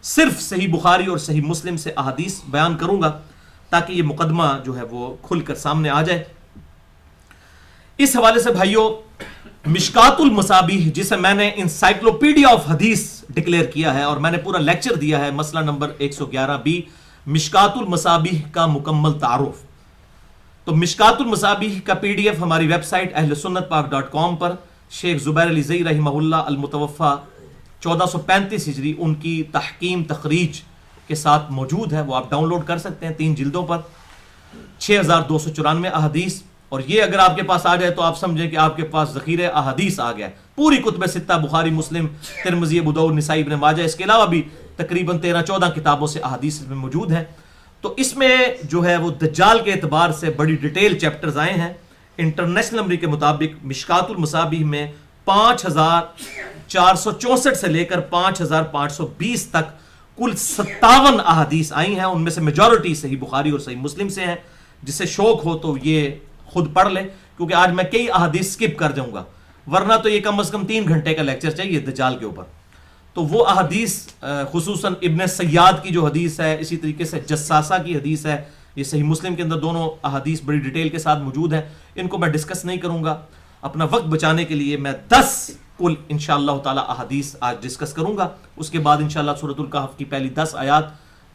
صرف صحیح بخاری اور صحیح مسلم سے احادیث بیان کروں گا تاکہ یہ مقدمہ جو ہے وہ کھل کر سامنے آ جائے. اس حوالے سے بھائیوں مشکات المصابیح جسے میں نے انسائکلوپیڈیا آف حدیث ڈکلیئر کیا ہے اور میں نے پورا لیکچر دیا ہے مسئلہ نمبر 111 مشکات المصابیح کا مکمل تعارف. تو مشکات المصابیح کا PDF ہماری ویب سائٹ اہلسنتپاک.com پر شیخ زبیر علی زئی رحمہ اللہ المتوفی 1435 ہجری ان کی تحکیم تخریج کے ساتھ موجود ہے. وہ آپ ڈاؤن لوڈ کر سکتے ہیں 3 جلدوں پر 6294 احادیث. اور یہ اگر آپ کے پاس آ جائے تو آپ سمجھیں کہ آپ کے پاس ذخیرہ احادیث آ گیا ہے. پوری کتب ستہ بخاری مسلم ترمذی ابو داؤد نسائی ابن ماجہ اس کے علاوہ بھی تقریباً 13-14 کتابوں سے احادیث میں موجود ہیں. تو اس میں جو ہے وہ دجال کے اعتبار سے بڑی ڈیٹیل چیپٹرز آئے ہیں. انٹرنیشنل نمبر کے مطابق مشکات المصابیح میں 5464 سے لے کر 5520 تک کل 57 احادیث آئی ہیں. ان میں سے میجورٹی صحیح بخاری اور صحیح مسلم سے ہیں. جسے شوق ہو تو یہ خود پڑھ لے کیونکہ آج میں کئی احادیث سکپ کر جاؤں گا ورنہ تو یہ کم از کم 3 گھنٹے کا لیکچر چاہیے دجال کے اوپر. تو وہ احادیث خصوصاً ابن سیاد کی جو حدیث ہے, اسی طریقے سے جساسہ کی حدیث ہے, یہ صحیح مسلم کے اندر دونوں احادیث بڑی ڈیٹیل کے ساتھ موجود ہیں. ان کو میں ڈسکس نہیں کروں گا, اپنا وقت بچانے کے لیے میں 10 کل انشاءاللہ تعالی احادیث آج ڈسکس کروں گا. اس کے بعد انشاءاللہ سورۃ الکہف کی پہلی 10 آیات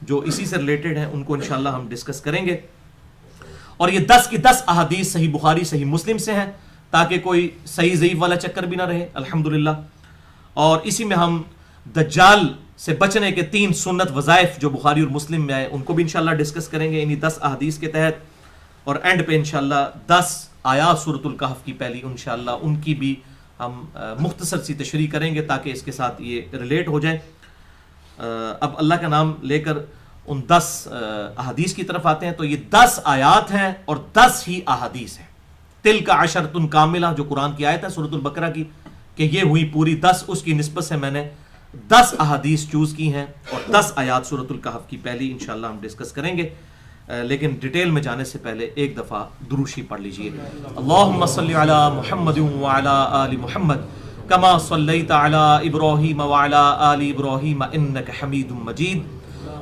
جو اسی سے ریلیٹڈ ہیں ان کو انشاءاللہ ہم ڈسکس کریں گے. اور یہ 10 کی 10 احادیث صحیح بخاری صحیح مسلم سے ہیں تاکہ کوئی صحیح ضعیف والا چکر بھی نہ رہے الحمدللہ. اور اسی میں ہم دجال سے بچنے کے 3 سنت وظائف جو بخاری اور مسلم میں آئے ان کو بھی انشاءاللہ ڈسکس کریں گے انہی 10 احادیث کے تحت. اور اینڈ پہ انشاءاللہ 10 آیات سورۃ الکہف کی پہلی انشاءاللہ ان کی بھی ہم مختصر سی تشریح کریں گے تاکہ اس کے ساتھ یہ ریلیٹ ہو جائے. اب اللہ کا نام لے کر ان 10 احادیث کی طرف آتے ہیں. تو یہ 10 آیات ہیں اور 10 ہی احادیث ہیں. تلک عشرۃ کاملہ جو قرآن کی آیت ہے سورۃ البقرہ کی کہ یہ ہوئی پوری 10, اس کی نسبت سے میں نے 10 احادیث چوز کی ہیں اور 10 آیات سورۃ الکہف کی پہلی انشاءاللہ ہم ڈسکس کریں گے. لیکن ڈیٹیل میں جانے سے پہلے ایک دفعہ دروشی پڑھ لیجئے. اللہم صلی علی محمد وعلی آل محمد کما صلیت علی ابراہیم وعلی آل ابراہیم انک حمید مجید.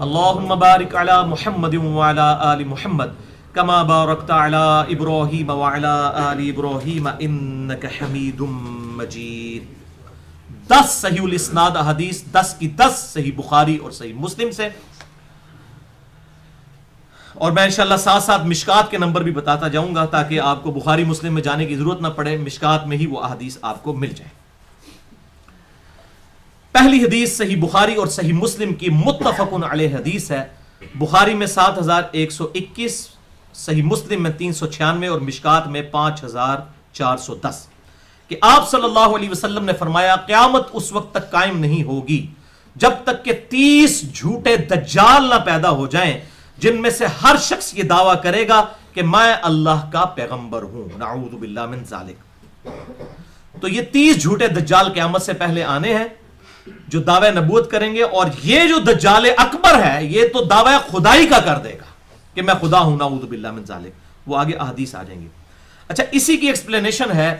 اللہم بارک علی محمد وعلی آل محمد کما بارکت علی ابراہیم وعلی آل ابراہیم انک حمید مجید. 10 صحیح الاسناد احادیث 10 کی 10 صحیح بخاری اور صحیح مسلم سے. اور میں انشاءاللہ ساتھ ساتھ مشکات کے نمبر بھی بتاتا جاؤں گا تاکہ آپ کو بخاری مسلم میں جانے کی ضرورت نہ پڑے, مشکات میں ہی وہ احادیث آپ کو مل جائے. پہلی حدیث صحیح بخاری اور صحیح مسلم کی متفق علیہ حدیث ہے. بخاری میں 7121, صحیح مسلم میں 396 اور مشکات میں 5410 کہ آپ صلی اللہ علیہ وسلم نے فرمایا قیامت اس وقت تک قائم نہیں ہوگی جب تک کہ 30 جھوٹے دجال نہ پیدا ہو جائیں جن میں سے ہر شخص یہ دعویٰ کرے گا کہ میں اللہ کا پیغمبر ہوں. نعوذ باللہ من ذالک. تو یہ 30 جھوٹے دجال قیامت سے پہلے آنے ہیں جو دعوی نبوت کریں گے. اور یہ جو دجال اکبر ہے یہ تو دعوی خدائی کا کر دے گا کہ میں خدا ہوں. نعوذ باللہ من ذالک. وہ آگے احادیث آ جائیں گے. اچھا, اسی کی ایکسپلینیشن ہے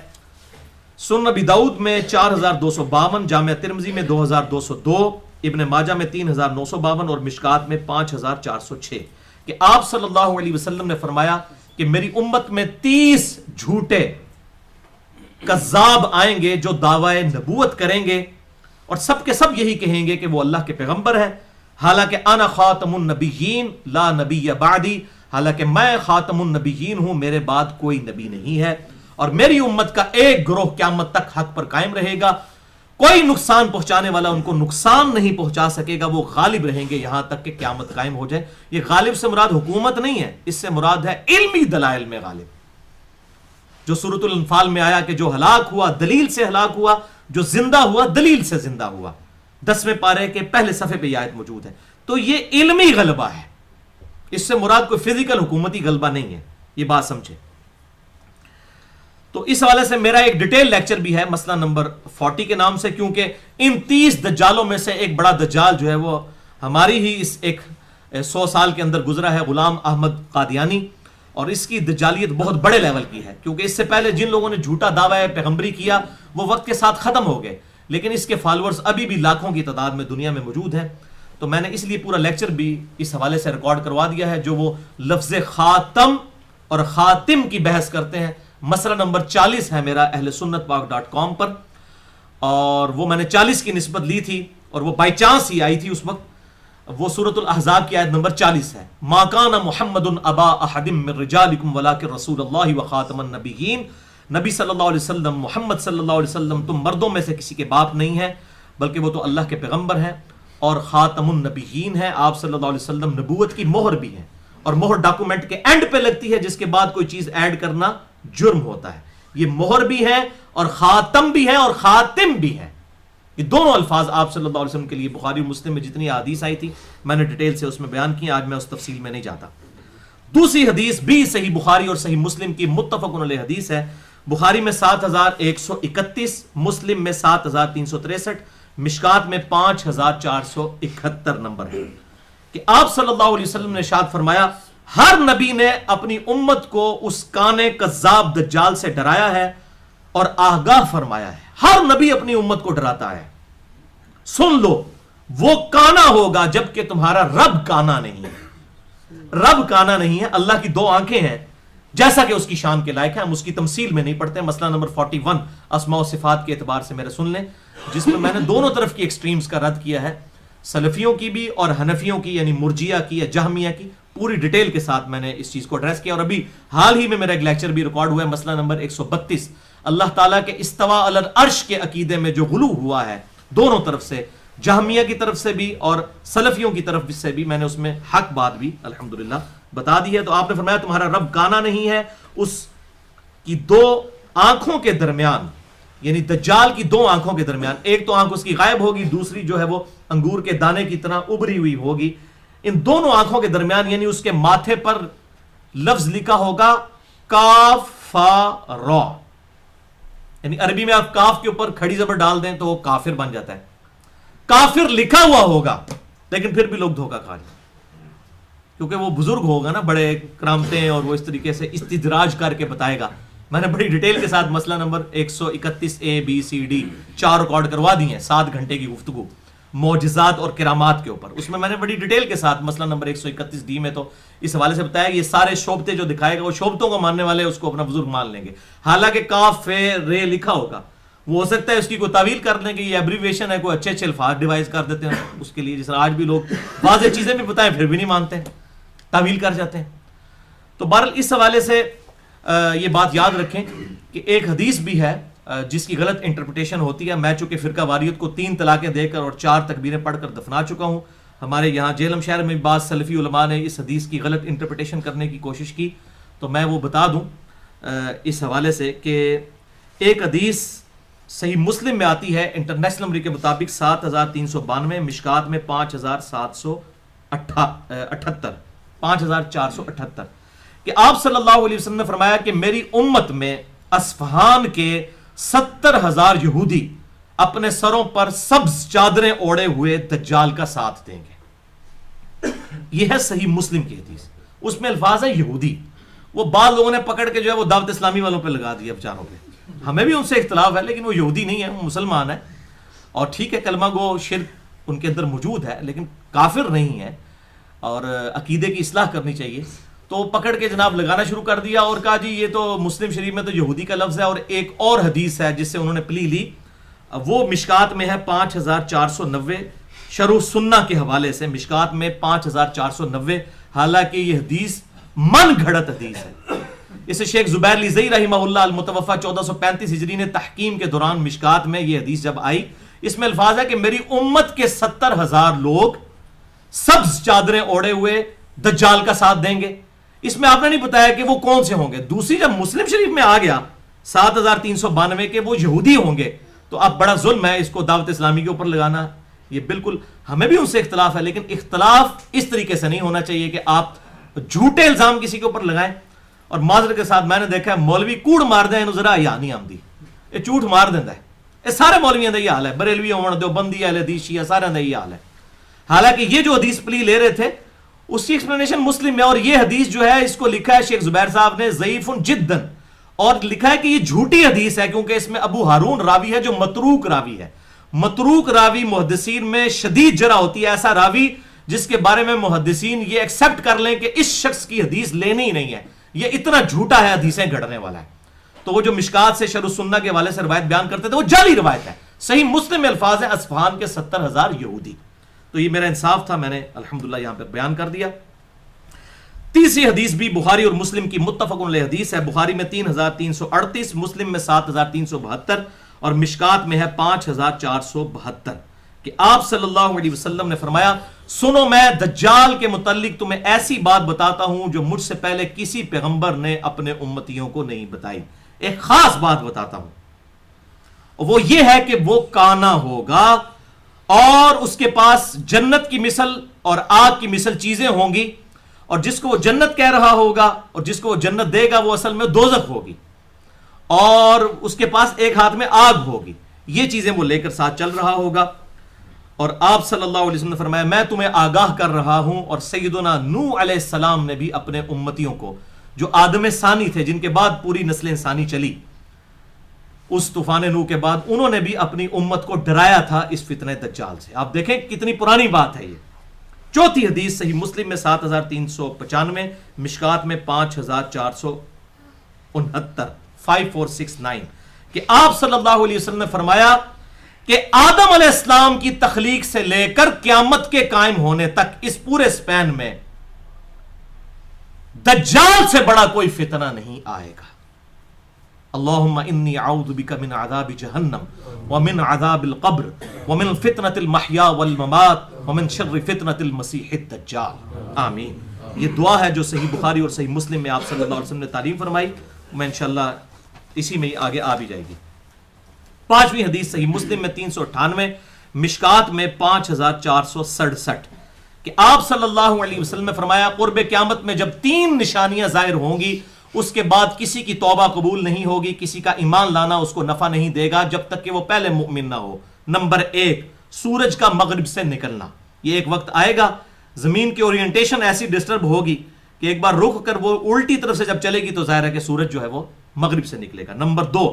سنن نبی داؤد میں 4252, جامع ترمذی میں 2202, ابن ماجہ میں 3952 اور مشکات میں 5406 کہ آپ صلی اللہ علیہ وسلم نے فرمایا کہ میری امت میں 30 جھوٹے کذاب آئیں گے جو دعوی نبوت کریں گے اور سب کے سب یہی کہیں گے کہ وہ اللہ کے پیغمبر ہیں. حالانکہ انا خاتم النبیین لا نبی بعدی, حالانکہ میں خاتم النبیین ہوں, میرے بعد کوئی نبی نہیں ہے. اور میری امت کا ایک گروہ قیامت تک حق پر قائم رہے گا, کوئی نقصان پہنچانے والا ان کو نقصان نہیں پہنچا سکے گا, وہ غالب رہیں گے یہاں تک کہ قیامت قائم ہو جائے. یہ غالب سے مراد حکومت نہیں ہے, اس سے مراد ہے علمی دلائل میں غالب. جو سورۃ الانفال میں آیا کہ جو ہلاک ہوا دلیل سے ہلاک ہوا, جو زندہ ہوا دلیل سے زندہ ہوا. 10ویں پارے کے پہلے صفحے پہ یہ آیت موجود ہے. تو یہ علمی غلبہ ہے, اس سے مراد کوئی فزیکل حکومتی غلبہ نہیں ہے, یہ بات سمجھے. تو اس حوالے سے میرا ایک ڈیٹیل لیکچر بھی ہے مسئلہ نمبر 40 کے نام سے, کیونکہ ان 30 دجالوں میں سے ایک بڑا دجال جو ہے وہ ہماری ہی اس ایک 100 سال کے اندر گزرا ہے, غلام احمد قادیانی. اور اس کی دجالیت بہت بڑے لیول کی ہے، کیونکہ اس سے پہلے جن لوگوں نے جھوٹا دعویٰ پیغمبری کیا وہ وقت کے ساتھ ختم ہو گئے، لیکن اس کے فالورز ابھی بھی لاکھوں کی تعداد میں دنیا میں موجود ہیں. تو میں نے اس لیے پورا لیکچر بھی اس حوالے سے ریکارڈ کروا دیا ہے، جو وہ لفظ خاتم اور خاتم کی بحث کرتے ہیں. مسئلہ نمبر 40 ہے میرا اہل سنت پاک.com پر، اور وہ میں نے 40 کی نسبت لی تھی، اور وہ بائی چانس ہی آئی تھی اس وقت. وہ سورۃ الاحزاب کی آیت نمبر 40 ہے. ما کان محمد ابا احد من رجالکم ولکن رسول اللہ وخاتم النبیین. نبی صلی اللہ علیہ وسلم، محمد صلی اللہ علیہ وسلم تم مردوں میں سے کسی کے باپ نہیں ہیں، بلکہ وہ تو اللہ کے پیغمبر ہیں اور خاتم النبیین ہیں. آپ صلی اللہ علیہ وسلم نبوت کی مہر بھی ہیں، اور مہر ڈاکومنٹ کے اینڈ پہ لگتی ہے جس کے بعد کوئی چیز ایڈ کرنا جرم ہوتا ہے. یہ مہر بھی ہے اور خاتم بھی ہے اور خاتم بھی ہے. یہ دونوں الفاظ آپ صلی اللہ علیہ وسلم کے لیے بخاری و مسلم میں جتنی حدیث آئی تھی میں نے ڈیٹیل سے اس میں بیان کی، آج میں اس تفصیل میں نہیں جاتا. دوسری حدیث بھی صحیح بخاری اور صحیح مسلم کی متفق علیہ حدیث ہے. بخاری میں 7131، مسلم میں 7363، مشکات میں 5471 نمبر ہے کہ آپ صلی اللہ علیہ وسلم نے ارشاد فرمایا ہر نبی نے اپنی امت کو اس کانے کذاب دجال سے ڈرایا ہے اور آگاہ فرمایا ہے. ہر نبی اپنی امت کو ڈراتا ہے. سن لو وہ کانا ہوگا جبکہ تمہارا رب کانا نہیں ہے. رب کانا نہیں ہے، اللہ کی 2 آنکھیں ہیں جیسا کہ اس کی شان کے لائق ہے. ہم اس کی تمثیل میں نہیں پڑھتے. مسئلہ نمبر 41 اسماء و صفات کے اعتبار سے میرے سن لیں، جس میں نے دونوں طرف کی ایکسٹریمز کا رد کیا ہے، سلفیوں کی بھی اور حنفیوں کی، یعنی مرجیہ کی یا جہمیہ کی. پوری ڈیٹیل کے ساتھ میں نے اس چیز کو ایڈریس کیا، اور ابھی حال ہی میں میرا ایک لیکچر بھی ریکارڈ ہوا ہے، مسئلہ نمبر 132. اللہ تعالیٰ کے استوا علی العرش کے عقیدے میں جو غلو ہوا ہے دونوں طرف سے، جہمیہ کی طرف سے بھی اور سلفیوں کی طرف سے بھی، میں نے اس میں حق بات بھی الحمدللہ بتا دی ہے. تو آپ نے فرمایا تمہارا رب کانا نہیں ہے. اس کی 2 آنکھوں کے درمیان، یعنی دجال کی 2 آنکھوں کے درمیان، ایک تو آنکھ اس کی غائب ہوگی، دوسری جو ہے وہ انگور کے دانے کی طرح ابری ہوئی ہوگی. ان دونوں آنکھوں کے درمیان یعنی اس کے ماتھے پر لفظ لکھا ہوگا کاف فا را، یعنی عربی میں آپ کاف کے اوپر کھڑی زبر ڈال دیں تو وہ کافر بن جاتا ہے. کافر لکھا ہوا ہوگا لیکن پھر بھی لوگ دھوکہ کھا جائیں، کیونکہ وہ بزرگ ہوگا نا، بڑے کرامتیں، اور وہ اس طریقے سے استدراج کر کے بتائے گا. میں نے بڑی ڈیٹیل کے ساتھ مسئلہ number 131 A B C D 4 record کروا دی ہیں، 7 گھنٹے کی گفتگو معجزات اور کرامات کے اوپر. اس میں نے بڑی ڈیٹیل کے ساتھ مسئلہ نمبر 131 D میں تو اس حوالے سے بتایا کہ یہ سارے شعبتے جو دکھائے گا وہ شعبتوں کو ماننے والے اس کو اپنا بزرگ مان لیں گے، حالانکہ کاف فے رے لکھا ہوگا. وہ ہو سکتا ہے اس کی کوئی تعویل کر لیں کہ یہ ایبریویشن ہے، کوئی اچھے الفاظ ڈیوائز کر دیتے ہیں اس کے لیے، جس طرح آج بھی لوگ واضح چیزیں بھی بتائیں پھر بھی نہیں مانتے ہیں، تعویل کر جاتے ہیں. تو بہرحال اس حوالے سے یہ بات یاد رکھیں کہ ایک حدیث بھی ہے جس کی غلط انٹرپریٹیشن ہوتی ہے. میں چونکہ فرقہ واریت کو 3 طلاقیں دے کر اور 4 تکبیریں پڑھ کر دفنا چکا ہوں. ہمارے یہاں جہلم شہر میں بعض سلفی علماء نے اس حدیث کی غلط انٹرپریٹیشن کرنے کی کوشش کی، تو میں وہ بتا دوں اس حوالے سے کہ ایک حدیث صحیح مسلم میں آتی ہے انٹرنیشنل نمبر کے مطابق 7392، مشکات میں 5478 کہ آپ صلی اللہ علیہ وسلم نے فرمایا کہ میری امت میں اصفہان کے 70,000 یہودی اپنے سروں پر سبز چادریں اوڑے ہوئے دجال کا ساتھ دیں گے. یہ ہے صحیح مسلم کی حدیث. اس میں الفاظ ہے یہودی. وہ بعض لوگوں نے پکڑ کے جو ہے وہ دعوت اسلامی والوں پہ لگا دیا بچاروں پہ. ہمیں بھی ان سے اختلاف ہے لیکن وہ یہودی نہیں ہے، وہ مسلمان ہے، اور ٹھیک ہے کلمہ گو شرک ان کے اندر موجود ہے لیکن کافر نہیں ہے، اور عقیدے کی اصلاح کرنی چاہیے. تو پکڑ کے جناب لگانا شروع کر دیا اور کہا جی یہ تو مسلم شریف میں تو یہودی کا لفظ ہے. اور ایک اور حدیث ہے جس سے انہوں نے پلی لی، وہ مشکات میں ہے 5490، شرح سنہ کے حوالے سے مشکات میں 5490. حالانکہ یہ حدیث من گھڑت حدیث ہے. اسے شیخ زبیر لیزئی رحمہ اللہ المتوفى 1435 ہجری نے تحکیم کے دوران مشکات میں یہ حدیث جب آئی، اس میں الفاظ ہے کہ میری امت کے 70,000 لوگ سبز چادریں اوڑے ہوئے دجال کا ساتھ دیں گے. اس میں آپ نے نہیں بتایا کہ وہ کون سے ہوں گے. دوسری جب مسلم شریف میں آ گیا 7392 کے وہ یہودی ہوں گے، تو اب بڑا ظلم ہے اس کو دعوت اسلامی کے اوپر لگانا. یہ بالکل ہمیں بھی ان سے اختلاف ہے لیکن اختلاف اس طریقے سے نہیں ہونا چاہیے کہ آپ جھوٹے الزام کسی کے اوپر لگائیں. اور معذرت کے ساتھ میں نے دیکھا ہے مولوی کوڑ مار دیں ذرا یا نہیں آمدی، یہ جھوٹ مار دینا ہے. یہ سارے مولویوں کا یہ حال ہے، بریلوی ہون دیوبندی اہل حدیث شیعہ سارے کا یہ حال ہے. حالانکہ یہ جو حدیث پلی لے رہے تھے اس کی ایکسپلینیشن مسلم میں، اور یہ حدیث جو ہے اس کو لکھا ہے شیخ زبیر صاحب نے ضعیف جداً، اور لکھا ہے کہ یہ جھوٹی حدیث ہے کیونکہ اس میں ابو ہارون راوی ہے جو متروک راوی ہے۔ متروک راوی محدثین میں شدید جرح ہوتی ہے، ایسا راوی جس کے بارے میں محدثین یہ ایکسپٹ کر لیں کہ اس شخص کی حدیث لینی ہی نہیں ہے، یہ اتنا جھوٹا ہے، حدیثیں گھڑنے والا ہے۔ تو وہ جو مشکات سے شرح السنہ کے حوالے سے روایت بیان کرتے تھے وہ جعلی روایت ہے۔ صحیح مسلم میں الفاظ ہیں اصفہان کے 70,000 یہودی۔ تو یہ میرا انصاف تھا، میں نے الحمدللہ یہاں پر بیان کر دیا۔ تیسری حدیث بھی بخاری اور مسلم کی متفق علیہ حدیث ہے، بخاری میں 3338، مسلم میں 7372 اور مشکات میں ہے 5472، کہ آپ صلی اللہ علیہ وسلم نے فرمایا سنو میں دجال کے متعلق تمہیں ایسی بات بتاتا ہوں جو مجھ سے پہلے کسی پیغمبر نے اپنے امتیوں کو نہیں بتائی، ایک خاص بات بتاتا ہوں، وہ یہ ہے کہ وہ کانا ہوگا اور اس کے پاس جنت کی مثل اور آگ کی مثل چیزیں ہوں گی، اور جس کو وہ جنت کہہ رہا ہوگا اور جس کو وہ جنت دے گا وہ اصل میں دوزخ ہوگی، اور اس کے پاس ایک ہاتھ میں آگ ہوگی، یہ چیزیں وہ لے کر ساتھ چل رہا ہوگا۔ اور آپ صلی اللہ علیہ وسلم نے فرمایا میں تمہیں آگاہ کر رہا ہوں، اور سیدنا نوح علیہ السلام نے بھی اپنے امتیوں کو جو آدم ثانی تھے، جن کے بعد پوری نسل انسانی چلی، اس طوفان نوح کے بعد انہوں نے بھی اپنی امت کو ڈرایا تھا اس فتنہ دجال سے۔ آپ دیکھیں کتنی پرانی بات ہے یہ۔ چوتھی حدیث صحیح مسلم میں 7395، مشکات میں 5469، 5469، کہ آپ صلی اللہ علیہ وسلم نے فرمایا کہ آدم علیہ السلام کی تخلیق سے لے کر قیامت کے قائم ہونے تک اس پورے سپین میں دجال سے بڑا کوئی فتنہ نہیں آئے گا۔ اللہم انی اعوذ بک من عذاب جہنم ومن عذاب القبر ومن فتنة المحیا والممات ومن شر فتنة المسیح الدجال، آمین۔ یہ دعا ہے جو صحیح بخاری اور صحیح مسلم میں آپ صلی اللہ علیہ وسلم نے تعلیم فرمائی، میں انشاءاللہ اسی میں آگے آ بھی جائے گی۔ پانچویں حدیث صحیح مسلم میں 398، مشکات میں 5467، کہ آپ صلی اللہ علیہ وسلم نے فرمایا قرب قیامت میں جب 3 نشانیاں ظاہر ہوں گی اس کے بعد کسی کی توبہ قبول نہیں ہوگی، کسی کا ایمان لانا اس کو نفع نہیں دے گا جب تک کہ وہ پہلے مؤمن نہ ہو۔ نمبر 1، سورج کا مغرب سے نکلنا۔ یہ ایک وقت آئے گا زمین کی اورینٹیشن ایسی ڈسٹرب ہوگی کہ ایک بار رخ کر وہ الٹی طرف سے جب چلے گی تو ظاہر ہے کہ سورج جو ہے وہ مغرب سے نکلے گا۔ نمبر 2،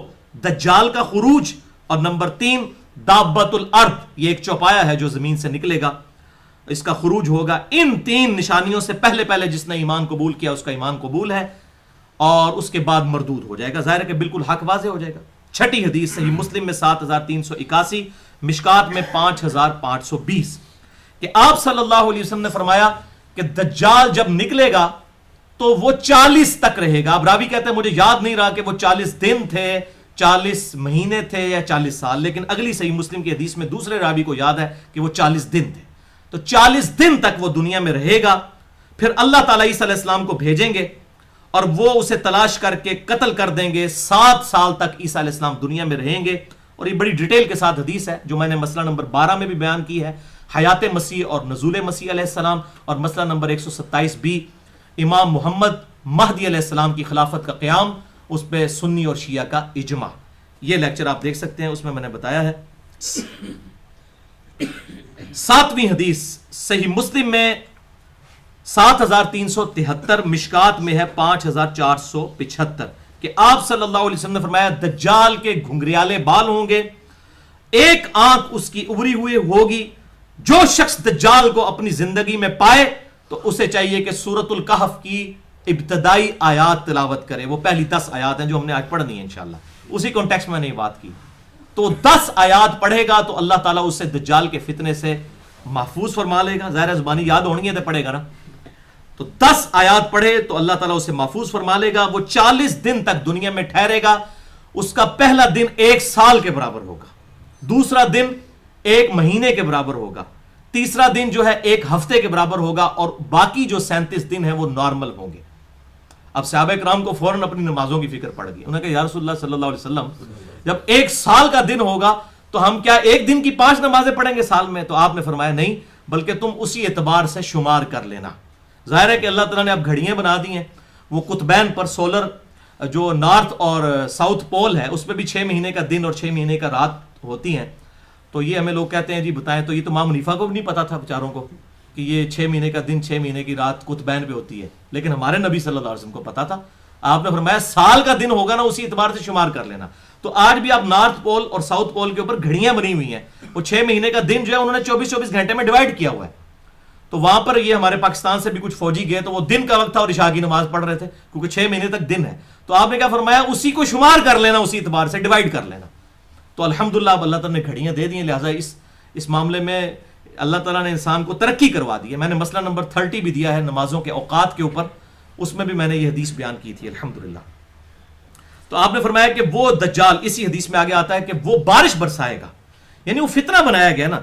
دجال کا خروج، اور نمبر 3، دابت الارض، یہ ایک چوپایا ہے جو زمین سے نکلے گا، اس کا خروج ہوگا۔ ان 3 نشانیوں سے پہلے جس نے ایمان قبول کیا اس کا ایمان قبول ہے، اور اس کے بعد مردود ہو جائے گا، ظاہر ہے کہ بالکل حق واضح ہو جائے گا۔ چھٹی حدیث صحیح مسلم میں 7381، مشکات میں 5520، کہ آپ صلی اللہ علیہ وسلم نے فرمایا کہ دجال جب نکلے گا تو وہ 40 تک رہے گا۔ اب راوی کہتے ہیں مجھے یاد نہیں رہا کہ وہ 40 دن تھے، 40 مہینے تھے یا 40 سال، لیکن اگلی صحیح مسلم کی حدیث میں دوسرے راوی کو یاد ہے کہ وہ 40 دن تھے۔ تو 40 دن تک وہ دنیا میں رہے گا، پھر اللہ تعالیٰ عیسیٰ علیہ السلام کو بھیجیں گے اور وہ اسے تلاش کر کے قتل کر دیں گے۔ 7 سال تک عیسیٰ علیہ السلام دنیا میں رہیں گے، اور یہ بڑی ڈیٹیل کے ساتھ حدیث ہے جو میں نے مسئلہ نمبر 12 میں بھی بیان کی ہے، حیات مسیح اور نزول مسیح علیہ السلام، اور مسئلہ نمبر 127 بھی امام محمد مہدی علیہ السلام کی خلافت کا قیام، اس پہ سنی اور شیعہ کا اجماع۔ یہ لیکچر آپ دیکھ سکتے ہیں، اس میں نے بتایا ہے۔ 7ویں حدیث صحیح مسلم میں 7373، مشکات میں ہے 5475، کہ آپ صلی اللہ علیہ وسلم نے فرمایا دجال کے گھنگریالے بال ہوں گے، ایک آنکھ اس کی ابری ہوئی ہوگی۔ جو شخص دجال کو اپنی زندگی میں پائے تو اسے چاہیے کہ سورۃ الکہف کی ابتدائی آیات تلاوت کرے، وہ پہلی 10 آیات ہیں جو ہم نے آج پڑھنی ہیں انشاءاللہ، اسی کانٹیکسٹ میں نے یہ بات کی۔ تو 10 آیات پڑھے گا تو اللہ تعالیٰ اسے دجال کے فتنے سے محفوظ فرما لے گا، ظاہر زبانی یاد ہونی ہے تو پڑھے گا نا، تو 10 آیات پڑھے تو اللہ تعالیٰ اسے محفوظ فرما لے گا۔ وہ 40 دن تک دنیا میں ٹھہرے گا، اس کا پہلا دن 1 سال کے برابر ہوگا، دوسرا دن 1 مہینے کے برابر ہوگا، تیسرا دن جو ہے 1 ہفتے کے برابر ہوگا، اور باقی جو 37 دن ہیں وہ نارمل ہوں گے۔ اب صحابہ کرام کو فوراً اپنی نمازوں کی فکر پڑ گئی، انہوں نے کہا یا رسول اللہ صلی اللہ علیہ وسلم جب 1 سال کا دن ہوگا تو ہم کیا 1 دن کی 5 نمازیں پڑھیں گے سال میں؟ تو آپ نے فرمایا نہیں، بلکہ تم اسی اعتبار سے شمار کر لینا۔ ظاہر ہے کہ اللہ تعالیٰ نے اب گھڑیاں بنا دی ہیں، وہ قطبین پر سولر جو نارتھ اور ساؤتھ پول ہے اس پہ بھی 6 مہینے کا دن اور 6 مہینے کا رات ہوتی ہیں۔ تو یہ ہمیں لوگ کہتے ہیں جی بتائیں، تو یہ تو امام حنیفہ کو بھی نہیں پتا تھا بیچاروں کو کہ یہ 6 مہینے کا دن 6 مہینے کی رات قطبین پہ ہوتی ہے، لیکن ہمارے نبی صلی اللہ علیہ وسلم کو پتا تھا. آپ نے فرمایا سال کا دن ہوگا نا اسی اعتبار سے شمار کر لینا. تو آج بھی آپ نارتھ پول اور ساؤتھ پول کے اوپر گھڑیاں بنی ہوئی ہیں، وہ 6 مہینے کا دن جو ہے انہوں نے 24 گھنٹے میں ڈیوائڈ کیا ہوا ہے. تو وہاں پر یہ ہمارے پاکستان سے بھی کچھ فوجی گئے تو وہ دن کا وقت تھا اور عشاء کی نماز پڑھ رہے تھے، کیونکہ 6 مہینے تک دن ہے. تو آپ نے کیا فرمایا؟ اسی کو شمار کر لینا، اسی اعتبار سے ڈیوائڈ کر لینا. تو الحمدللہ اب اللہ تعالیٰ نے گھڑیاں دے دی ہیں، لہٰذا اس معاملے میں اللہ تعالیٰ نے انسان کو ترقی کروا دی ہے. میں نے مسئلہ نمبر 30 بھی دیا ہے نمازوں کے اوقات کے اوپر، اس میں بھی میں نے یہ حدیث بیان کی تھی الحمدللہ. تو آپ نے فرمایا کہ وہ دجال، اسی حدیث میں آگے آتا ہے کہ وہ بارش برسائے گا، یعنی وہ فتنہ بنایا گیا نا،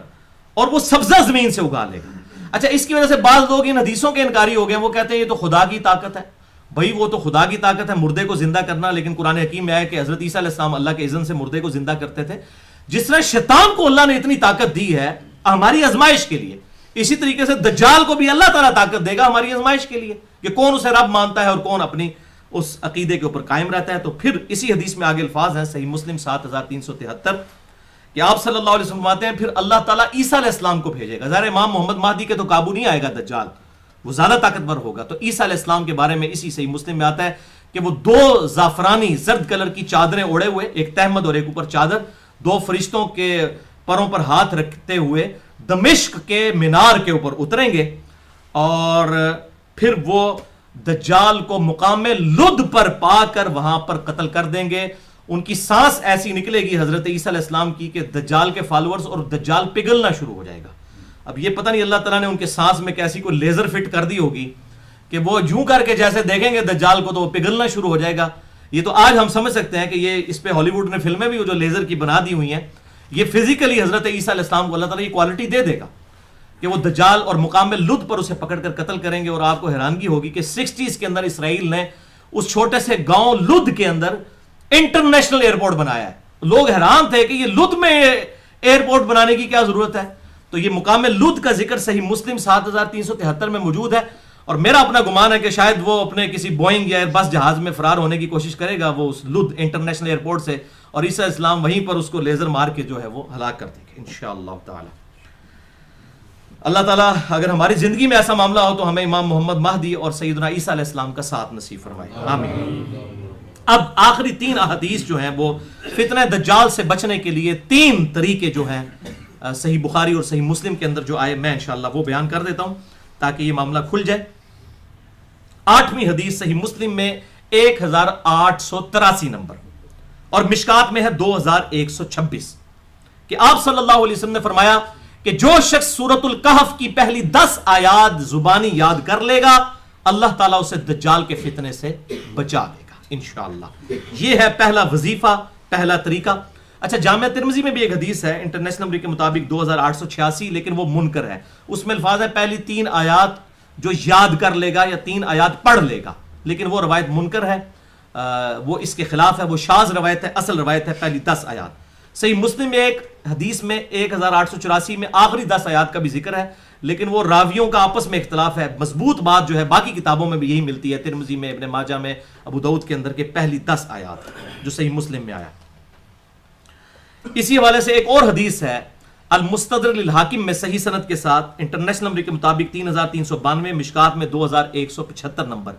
اور وہ سبزہ زمین سے اگا لے گا. اچھا، اس کی وجہ سے بعض لوگ ان حدیثوں کے انکاری ہو گئے، وہ کہتے ہیں یہ تو خدا کی طاقت ہے. بھائی وہ تو خدا کی طاقت ہے مردے کو زندہ کرنا، لیکن قرآن حکیم میں آیا کہ حضرت عیسیٰ علیہ السلام اللہ کے اذن سے مردے کو زندہ کرتے تھے. جس طرح شیطان کو اللہ نے اتنی طاقت دی ہے ہماری آزمائش کے لیے، اسی طریقے سے دجال کو بھی اللہ تعالیٰ طاقت دے گا ہماری آزمائش کے لیے کہ کون اسے رب مانتا ہے اور کون اپنی اس عقیدے کے اوپر قائم رہتا ہے. تو پھر اسی حدیث میں آگے الفاظ ہیں صحیح مسلم 7373 کہ آپ صلی اللہ علیہ وسلم فرماتے ہیں پھر اللہ تعالیٰ عیسیٰ علیہ السلام کو بھیجے گا. ظاہر امام محمد مہدی کے تو قابو نہیں آئے گا دجال، وہ زیادہ طاقتور ہوگا. تو عیسیٰ علیہ السلام کے بارے میں اسی صحیح مسلم میں آتا ہے کہ وہ 2 زعفرانی زرد کلر کی چادریں اوڑے ہوئے، ایک تہمد اور ایک اوپر چادر، 2 فرشتوں کے پروں پر ہاتھ رکھتے ہوئے دمشق کے مینار کے اوپر اتریں گے، اور پھر وہ دجال کو مقام لد پر پا کر وہاں پر قتل کر دیں گے. ان کی سانس ایسی نکلے گی حضرت عیسیٰ علیہ السلام کی کہ دجال کے فالورز اور دجال پگھلنا شروع ہو جائے گا. اب یہ پتہ نہیں اللہ تعالیٰ نے ان کے سانس میں کیسی کوئی لیزر فٹ کر دی ہوگی کہ وہ یوں کر کے جیسے دیکھیں گے دجال کو تو وہ پگھلنا شروع ہو جائے گا. یہ تو آج ہم سمجھ سکتے ہیں کہ یہ اس پہ ہالی ووڈ نے فلمیں بھی جو لیزر کی بنا دی ہوئی ہیں، یہ فزیکلی حضرت عیسیٰ علیہ السلام کو اللہ تعالیٰ یہ کوالٹی دے دے گا کہ وہ دجال اور مقام لد پر اسے پکڑ کر قتل کریں گے. اور آپ کو حیرانگی ہوگی کہ 60s کے اندر اسرائیل نے اس چھوٹے سے گاؤں لد کے اندر انٹرنیشنل ایئرپورٹ بنایا ہے. لوگ حیران تھے کہ یہ لد میں ایئرپورٹ بنانے کی کیا ضرورت ہے. تو یہ مقام لد کا ذکر صحیح مسلم 7373 میں موجود ہے. اور میرا اپنا گمان ہے کہ شاید وہ اپنے کسی بوئنگ یا بس جہاز میں فرار ہونے کی کوشش کرے گا وہ اس لد انٹرنیشنل ایئرپورٹ سے، اور عیسیٰ اسلام وہیں پر اس کو لیزر مار کے جو ہے وہ ہلاک کر دیں گے انشاءاللہ تعالی. اللہ تعالیٰ اگر ہماری زندگی میں ایسا معاملہ ہو تو ہمیں امام محمد مہدی اور سیدنا عیسیٰ علیہ السلام کا ساتھ نصیب فرمائے، آمین. اب آخری 3 احادیث جو ہیں وہ فتنہ دجال سے بچنے کے لیے 3 طریقے جو ہیں صحیح بخاری اور صحیح مسلم کے اندر جو آئے، میں انشاءاللہ وہ بیان کر دیتا ہوں تاکہ یہ معاملہ کھل جائے. 8ویں حدیث صحیح مسلم میں 1883 نمبر اور مشکات میں ہے 2126 کہ آپ صلی اللہ علیہ وسلم نے فرمایا کہ جو شخص سورۃ الکہف کی پہلی 10 آیات زبانی یاد کر لے گا اللہ تعالیٰ اسے دجال کے فتنے سے بچا لے گا انشاءاللہ. یہ ہے پہلا وظیفہ، پہلا طریقہ. اچھا، جامعہ ترمذی میں بھی ایک حدیث ہے انٹرنیشنل نمبر کے مطابق 2886، لیکن وہ منکر ہے. اس میں الفاظ ہے پہلی 3 آیات جو یاد کر لے گا یا 3 آیات پڑھ لے گا، لیکن وہ روایت منکر ہے، وہ اس کے خلاف ہے، وہ شاذ روایت ہے. اصل روایت ہے پہلی 10 آیات. صحیح مسلم میں ایک حدیث میں 1884 میں آخری 10 آیات کا بھی ذکر ہے، لیکن وہ راویوں کا آپس میں اختلاف ہے. مضبوط بات جو ہے باقی کتابوں میں بھی یہی ملتی ہے، ترمذی میں، ابن ماجہ میں، ابو داؤد کے اندر کے پہلی 10 آیات جو صحیح مسلم میں آیا. اسی حوالے سے ایک اور حدیث ہے المستدرک للحاکم میں صحیح سند کے ساتھ انٹرنیشنل نمبر کے مطابق 3392، مشکات میں 2175 نمبر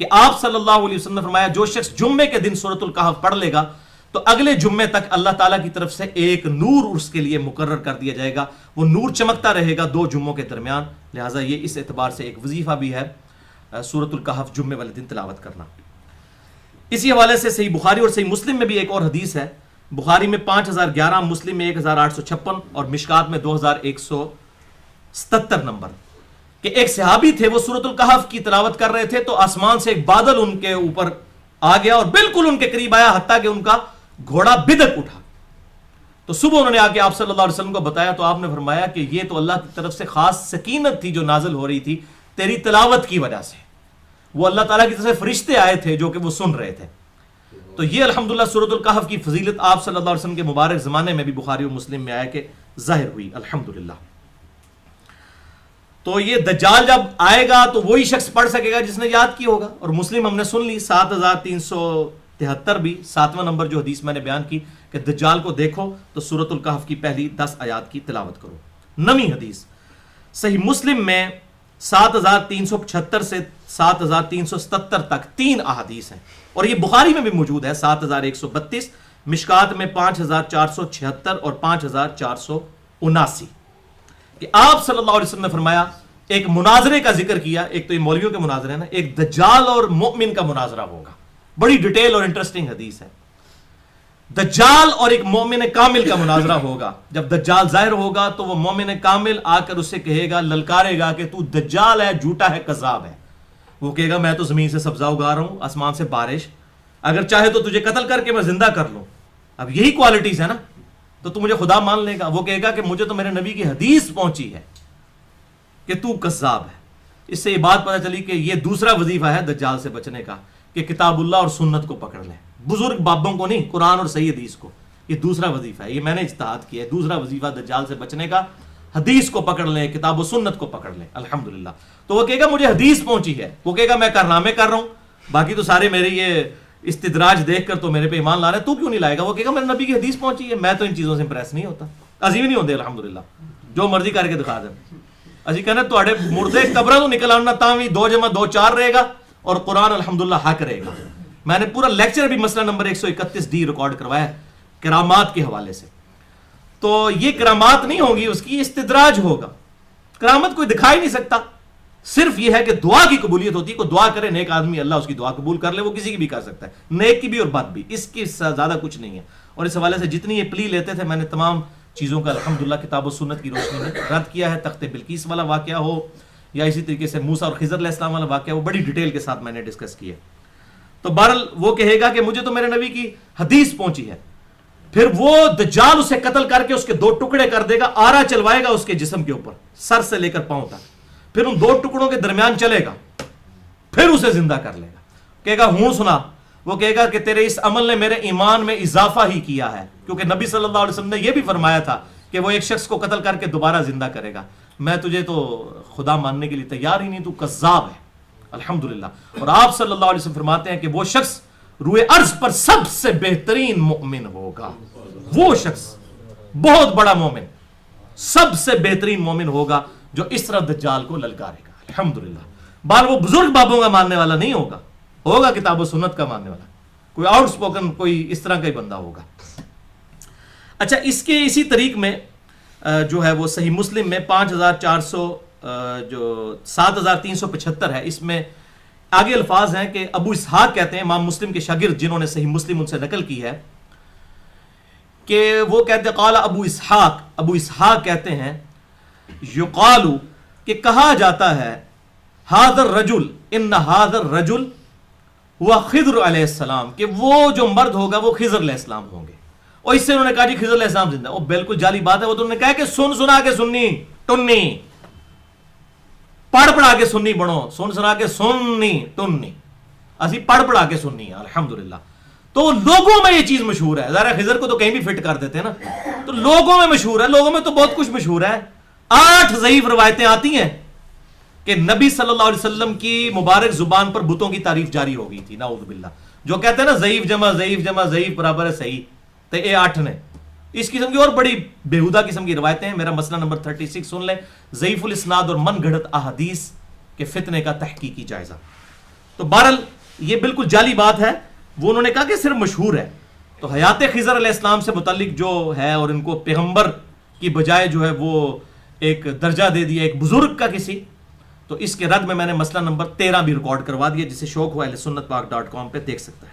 کہ آپ صلی اللہ علیہ وسلم نے فرمایا جو شخص جمعے کے دن سورۃ الکہف پڑھ لے گا تو اگلے جمعے تک اللہ تعالیٰ کی طرف سے ایک نور اس کے لیے مقرر کر دیا جائے گا. وہ نور چمکتا رہے گا 2 جمعوں کے درمیان. لہٰذا یہ اس اعتبار سے ایک وظیفہ بھی ہے سورۃ الکہف جمعے والے دن تلاوت کرنا. اسی حوالے سے صحیح بخاری اور صحیح مسلم میں بھی ایک اور حدیث ہے. بخاری میں 5011، مسلم میں 1856 اور مشکات میں 2177 نمبر کہ ایک صحابی تھے، وہ سورۃ الکہف کی تلاوت کر رہے تھے تو آسمان سے ایک بادل ان کے اوپر آ گیا اور بالکل ان کے قریب آیا، حتیٰ کہ ان کا گھوڑا بدک اٹھا. تو صبح انہوں نے آ کے آپ صلی اللہ علیہ وسلم کو بتایا تو آپ نے فرمایا کہ یہ تو اللہ کی طرف سے خاص سکینت تھی جو نازل ہو رہی تھی تیری تلاوت کی وجہ سے. وہ اللہ تعالیٰ کی طرف سے فرشتے آئے تھے جو کہ وہ سن رہے تھے. تو یہ الحمدللہ سورۃ الکہف کی فضیلت آپ صلی اللہ علیہ وسلم کے مبارک زمانے میں بھی بخاری و مسلم میں آیا کہ ظاہر ہوئی الحمدللہ. تو یہ دجال جب آئے گا تو وہی شخص پڑھ سکے گا جس نے یاد کی ہوگا. اور مسلم ہم نے سن لی 7373 بھی 7واں نمبر جو حدیث میں نے بیان کی کہ دجال کو دیکھو تو سورۃ الکہف کی پہلی 10 آیات کی تلاوت کرو. 9ویں حدیث صحیح مسلم میں 7375 سے 7377 تک 3 احادیث ہیں، اور یہ بخاری میں بھی موجود ہے 7132، مشکات میں 5476 اور 5479، کہ آپ صلی اللہ علیہ وسلم نے فرمایا، ایک مناظرے کا ذکر کیا، ایک تو یہ مولویوں کے مناظرے ہیں نا، ایک دجال اور مومن کا مناظرہ ہوگا، بڑی ڈیٹیل اور انٹرسٹنگ حدیث ہے۔ دجال اور ایک مومن کامل کا مناظرہ ہوگا۔ جب دجال ظاہر ہوگا تو وہ مومن کامل آ کر اسے کہے گا، للکارے گا کہ تو دجال ہے، جھوٹا ہے، کذاب ہے۔ وہ کہے گا میں تو زمین سے سبزہ اگا رہا ہوں، آسمان سے بارش، اگر چاہے تو تجھے قتل کر کے میں زندہ کر لوں۔ اب یہی کوالٹیز ہے نا، تو تو مجھے خدا مان لے گا۔ وہ کہے گا کہ مجھے تو میرے نبی کی حدیث پہنچی ہے کہ تو کذاب ہے۔ اس سے یہ بات پتہ چلی کہ یہ دوسرا وظیفہ ہے دجال سے بچنے کا، کہ کتاب اللہ اور سنت کو پکڑ لیں، بزرگ بابوں کو نہیں، قرآن اور صحیح حدیث کو۔ یہ دوسرا وظیفہ ہے، یہ میں نے اجتہاد کیا ہے، دوسرا وظیفہ دجال سے بچنے کا، حدیث کو پکڑ لیں، کتاب و سنت کو پکڑ لیں، الحمدللہ۔ تو وہ کہے گا مجھے حدیث پہنچی ہے، وہ کہے گا میں کارنامے کر رہا ہوں، باقی تو سارے میرے یہ استدراج دیکھ کر تو میرے پہ ایمان لا رہے ہیں، تو کیوں نہیں لائے گا؟ وہ کہے گا میرے نبی کی حدیث پہنچی ہے، میں تو ان چیزوں سے امپریس نہیں ہوتا، عظیم نہیں ہوتے الحمدللہ، جو مرضی کر کے دکھا دیں۔ اسی کہنا تواڈے مردے قبراں تو نکل آنا تاں بھی 2 + 2 4 رہے گا، اور قرآن الحمدللہ حق رہے گا۔ میں نے پورا لیکچر بھی مسئلہ نمبر 131D ریکارڈ کروایا ہے کرامات کے حوالے سے۔ تو یہ کرامات نہیں ہوگی، اس کی استدراج ہوگا۔ کرامت کوئی دکھا ہی نہیں سکتا، صرف یہ ہے کہ دعا کی قبولیت ہوتی ہے، کوئی دعا کرے نیک آدمی، اللہ اس کی دعا قبول کر لے، وہ کسی کی بھی کر سکتا ہے، نیک کی بھی اور بد بھی، اس کی زیادہ کچھ نہیں ہے۔ اور اس حوالے سے جتنی یہ پلی لیتے تھے میں نے تمام چیزوں کا الحمدللہ کتاب و سنت کی روشنی میں رد کیا ہے۔ تخت بلقیس والا واقعہ ہو یا اسی طریقے سے موسیٰ اور خضر علیہ السلام والا واقعہ، وہ بڑی ڈیٹیل کے ساتھ میں نے ڈسکس کیا۔ تو بہرحال وہ کہے گا کہ مجھے تو میرے نبی کی حدیث پہنچی ہے، پھر وہ دجال اسے قتل کر کے اس کے 2 ٹکڑے کر دے گا، آرا چلوائے گا اس کے جسم کے اوپر، سر سے لے کر پاؤں تک، پھر ان 2 ٹکڑوں کے درمیان چلے گا، پھر اسے زندہ کر لے گا، کہے گا ہوں سنا۔ وہ کہے گا کہ تیرے اس عمل نے میرے ایمان میں اضافہ ہی کیا ہے، کیونکہ نبی صلی اللہ علیہ وسلم نے یہ بھی فرمایا تھا کہ وہ ایک شخص کو قتل کر کے دوبارہ زندہ کرے گا۔ میں تجھے تو خدا ماننے کے لیے تیار ہی نہیں، تو کذاب ہے، الحمدللہ۔ اور آپ صلی اللہ علیہ وسلم فرماتے ہیں کہ وہ شخص روئے ارض پر سب سے بہترین مومن ہوگا، وہ شخص بہت بڑا مومن، سب سے بہترین مومن ہوگا جو اس طرح دجال کو للکارے گا، الحمدللہ۔ بال وہ بزرگ بابوں کا ماننے والا نہیں ہوگا، ہوگا کتاب و سنت کا ماننے والا، کوئی آؤٹ سپوکن کوئی اس طرح کا ہی بندہ ہوگا۔ اچھا، اس کے اسی طریق میں جو ہے وہ صحیح مسلم میں 7375 ہے، اس میں آگے الفاظ ہیں کہ ابو اسحاق کہتے ہیں، امام مسلم کے شاگرد جنہوں نے صحیح مسلم ان سے نقل کی ہے، کہ وہ کہتے ہیں قال ابو اسحاق کہتے ہیں یقال کہ کہا جاتا ہے ھذا الرجل ان ھذا الرجل ہوا خضر علیہ السلام، کہ وہ جو مرد ہوگا وہ خضر علیہ السلام ہوں گے۔ اور اس سے انہوں نے کہا جی خضر علیہ السلام زندہ، وہ بالکل جعلی بات ہے۔ وہ تو انہوں نے کہا کہ سنا کے سنی ٹنی، پڑھ پڑھا کے سنی بنو، سنا کے سننی ٹنی، اسی پڑھ پڑھا کے سننی ہے الحمدللہ۔ تو لوگوں میں یہ چیز مشہور ہے، ذرا خضر کو تو کہیں بھی فٹ کر دیتے ہیں نا، تو لوگوں میں مشہور ہے، لوگوں میں تو بہت کچھ مشہور ہے۔ 8 ضعیف روایتیں آتی ہیں کہ نبی صلی اللہ علیہ وسلم کی مبارک زبان پر بتوں کی تعریف جاری ہو گئی تھی، نعوذ باللہ۔ جو کہتے ہیں نا ضعیف جمع ضعیف برابر ہے صحیح، تو یہ 8 نے اس قسم کی اور بڑی بےہودہ قسم کی روایتیں ہیں۔ میرا مسئلہ نمبر 36 سن لیں، ضعیف الاسناد اور من گھڑت احادیث کے فتنے کا تحقیقی جائزہ۔ تو بہرحال یہ بالکل جعلی بات ہے، وہ انہوں نے کہا کہ صرف مشہور ہے۔ تو حیات خضر علیہ السلام سے متعلق جو ہے، اور ان کو پیغمبر کی بجائے جو ہے وہ ایک درجہ دے دیا ایک بزرگ کا کسی، تو اس کے رد میں نے مسئلہ نمبر 13 بھی ریکارڈ کروا دیا، جسے شوق ہوا اہل سنت پاک .com پہ دیکھ سکتا ہے۔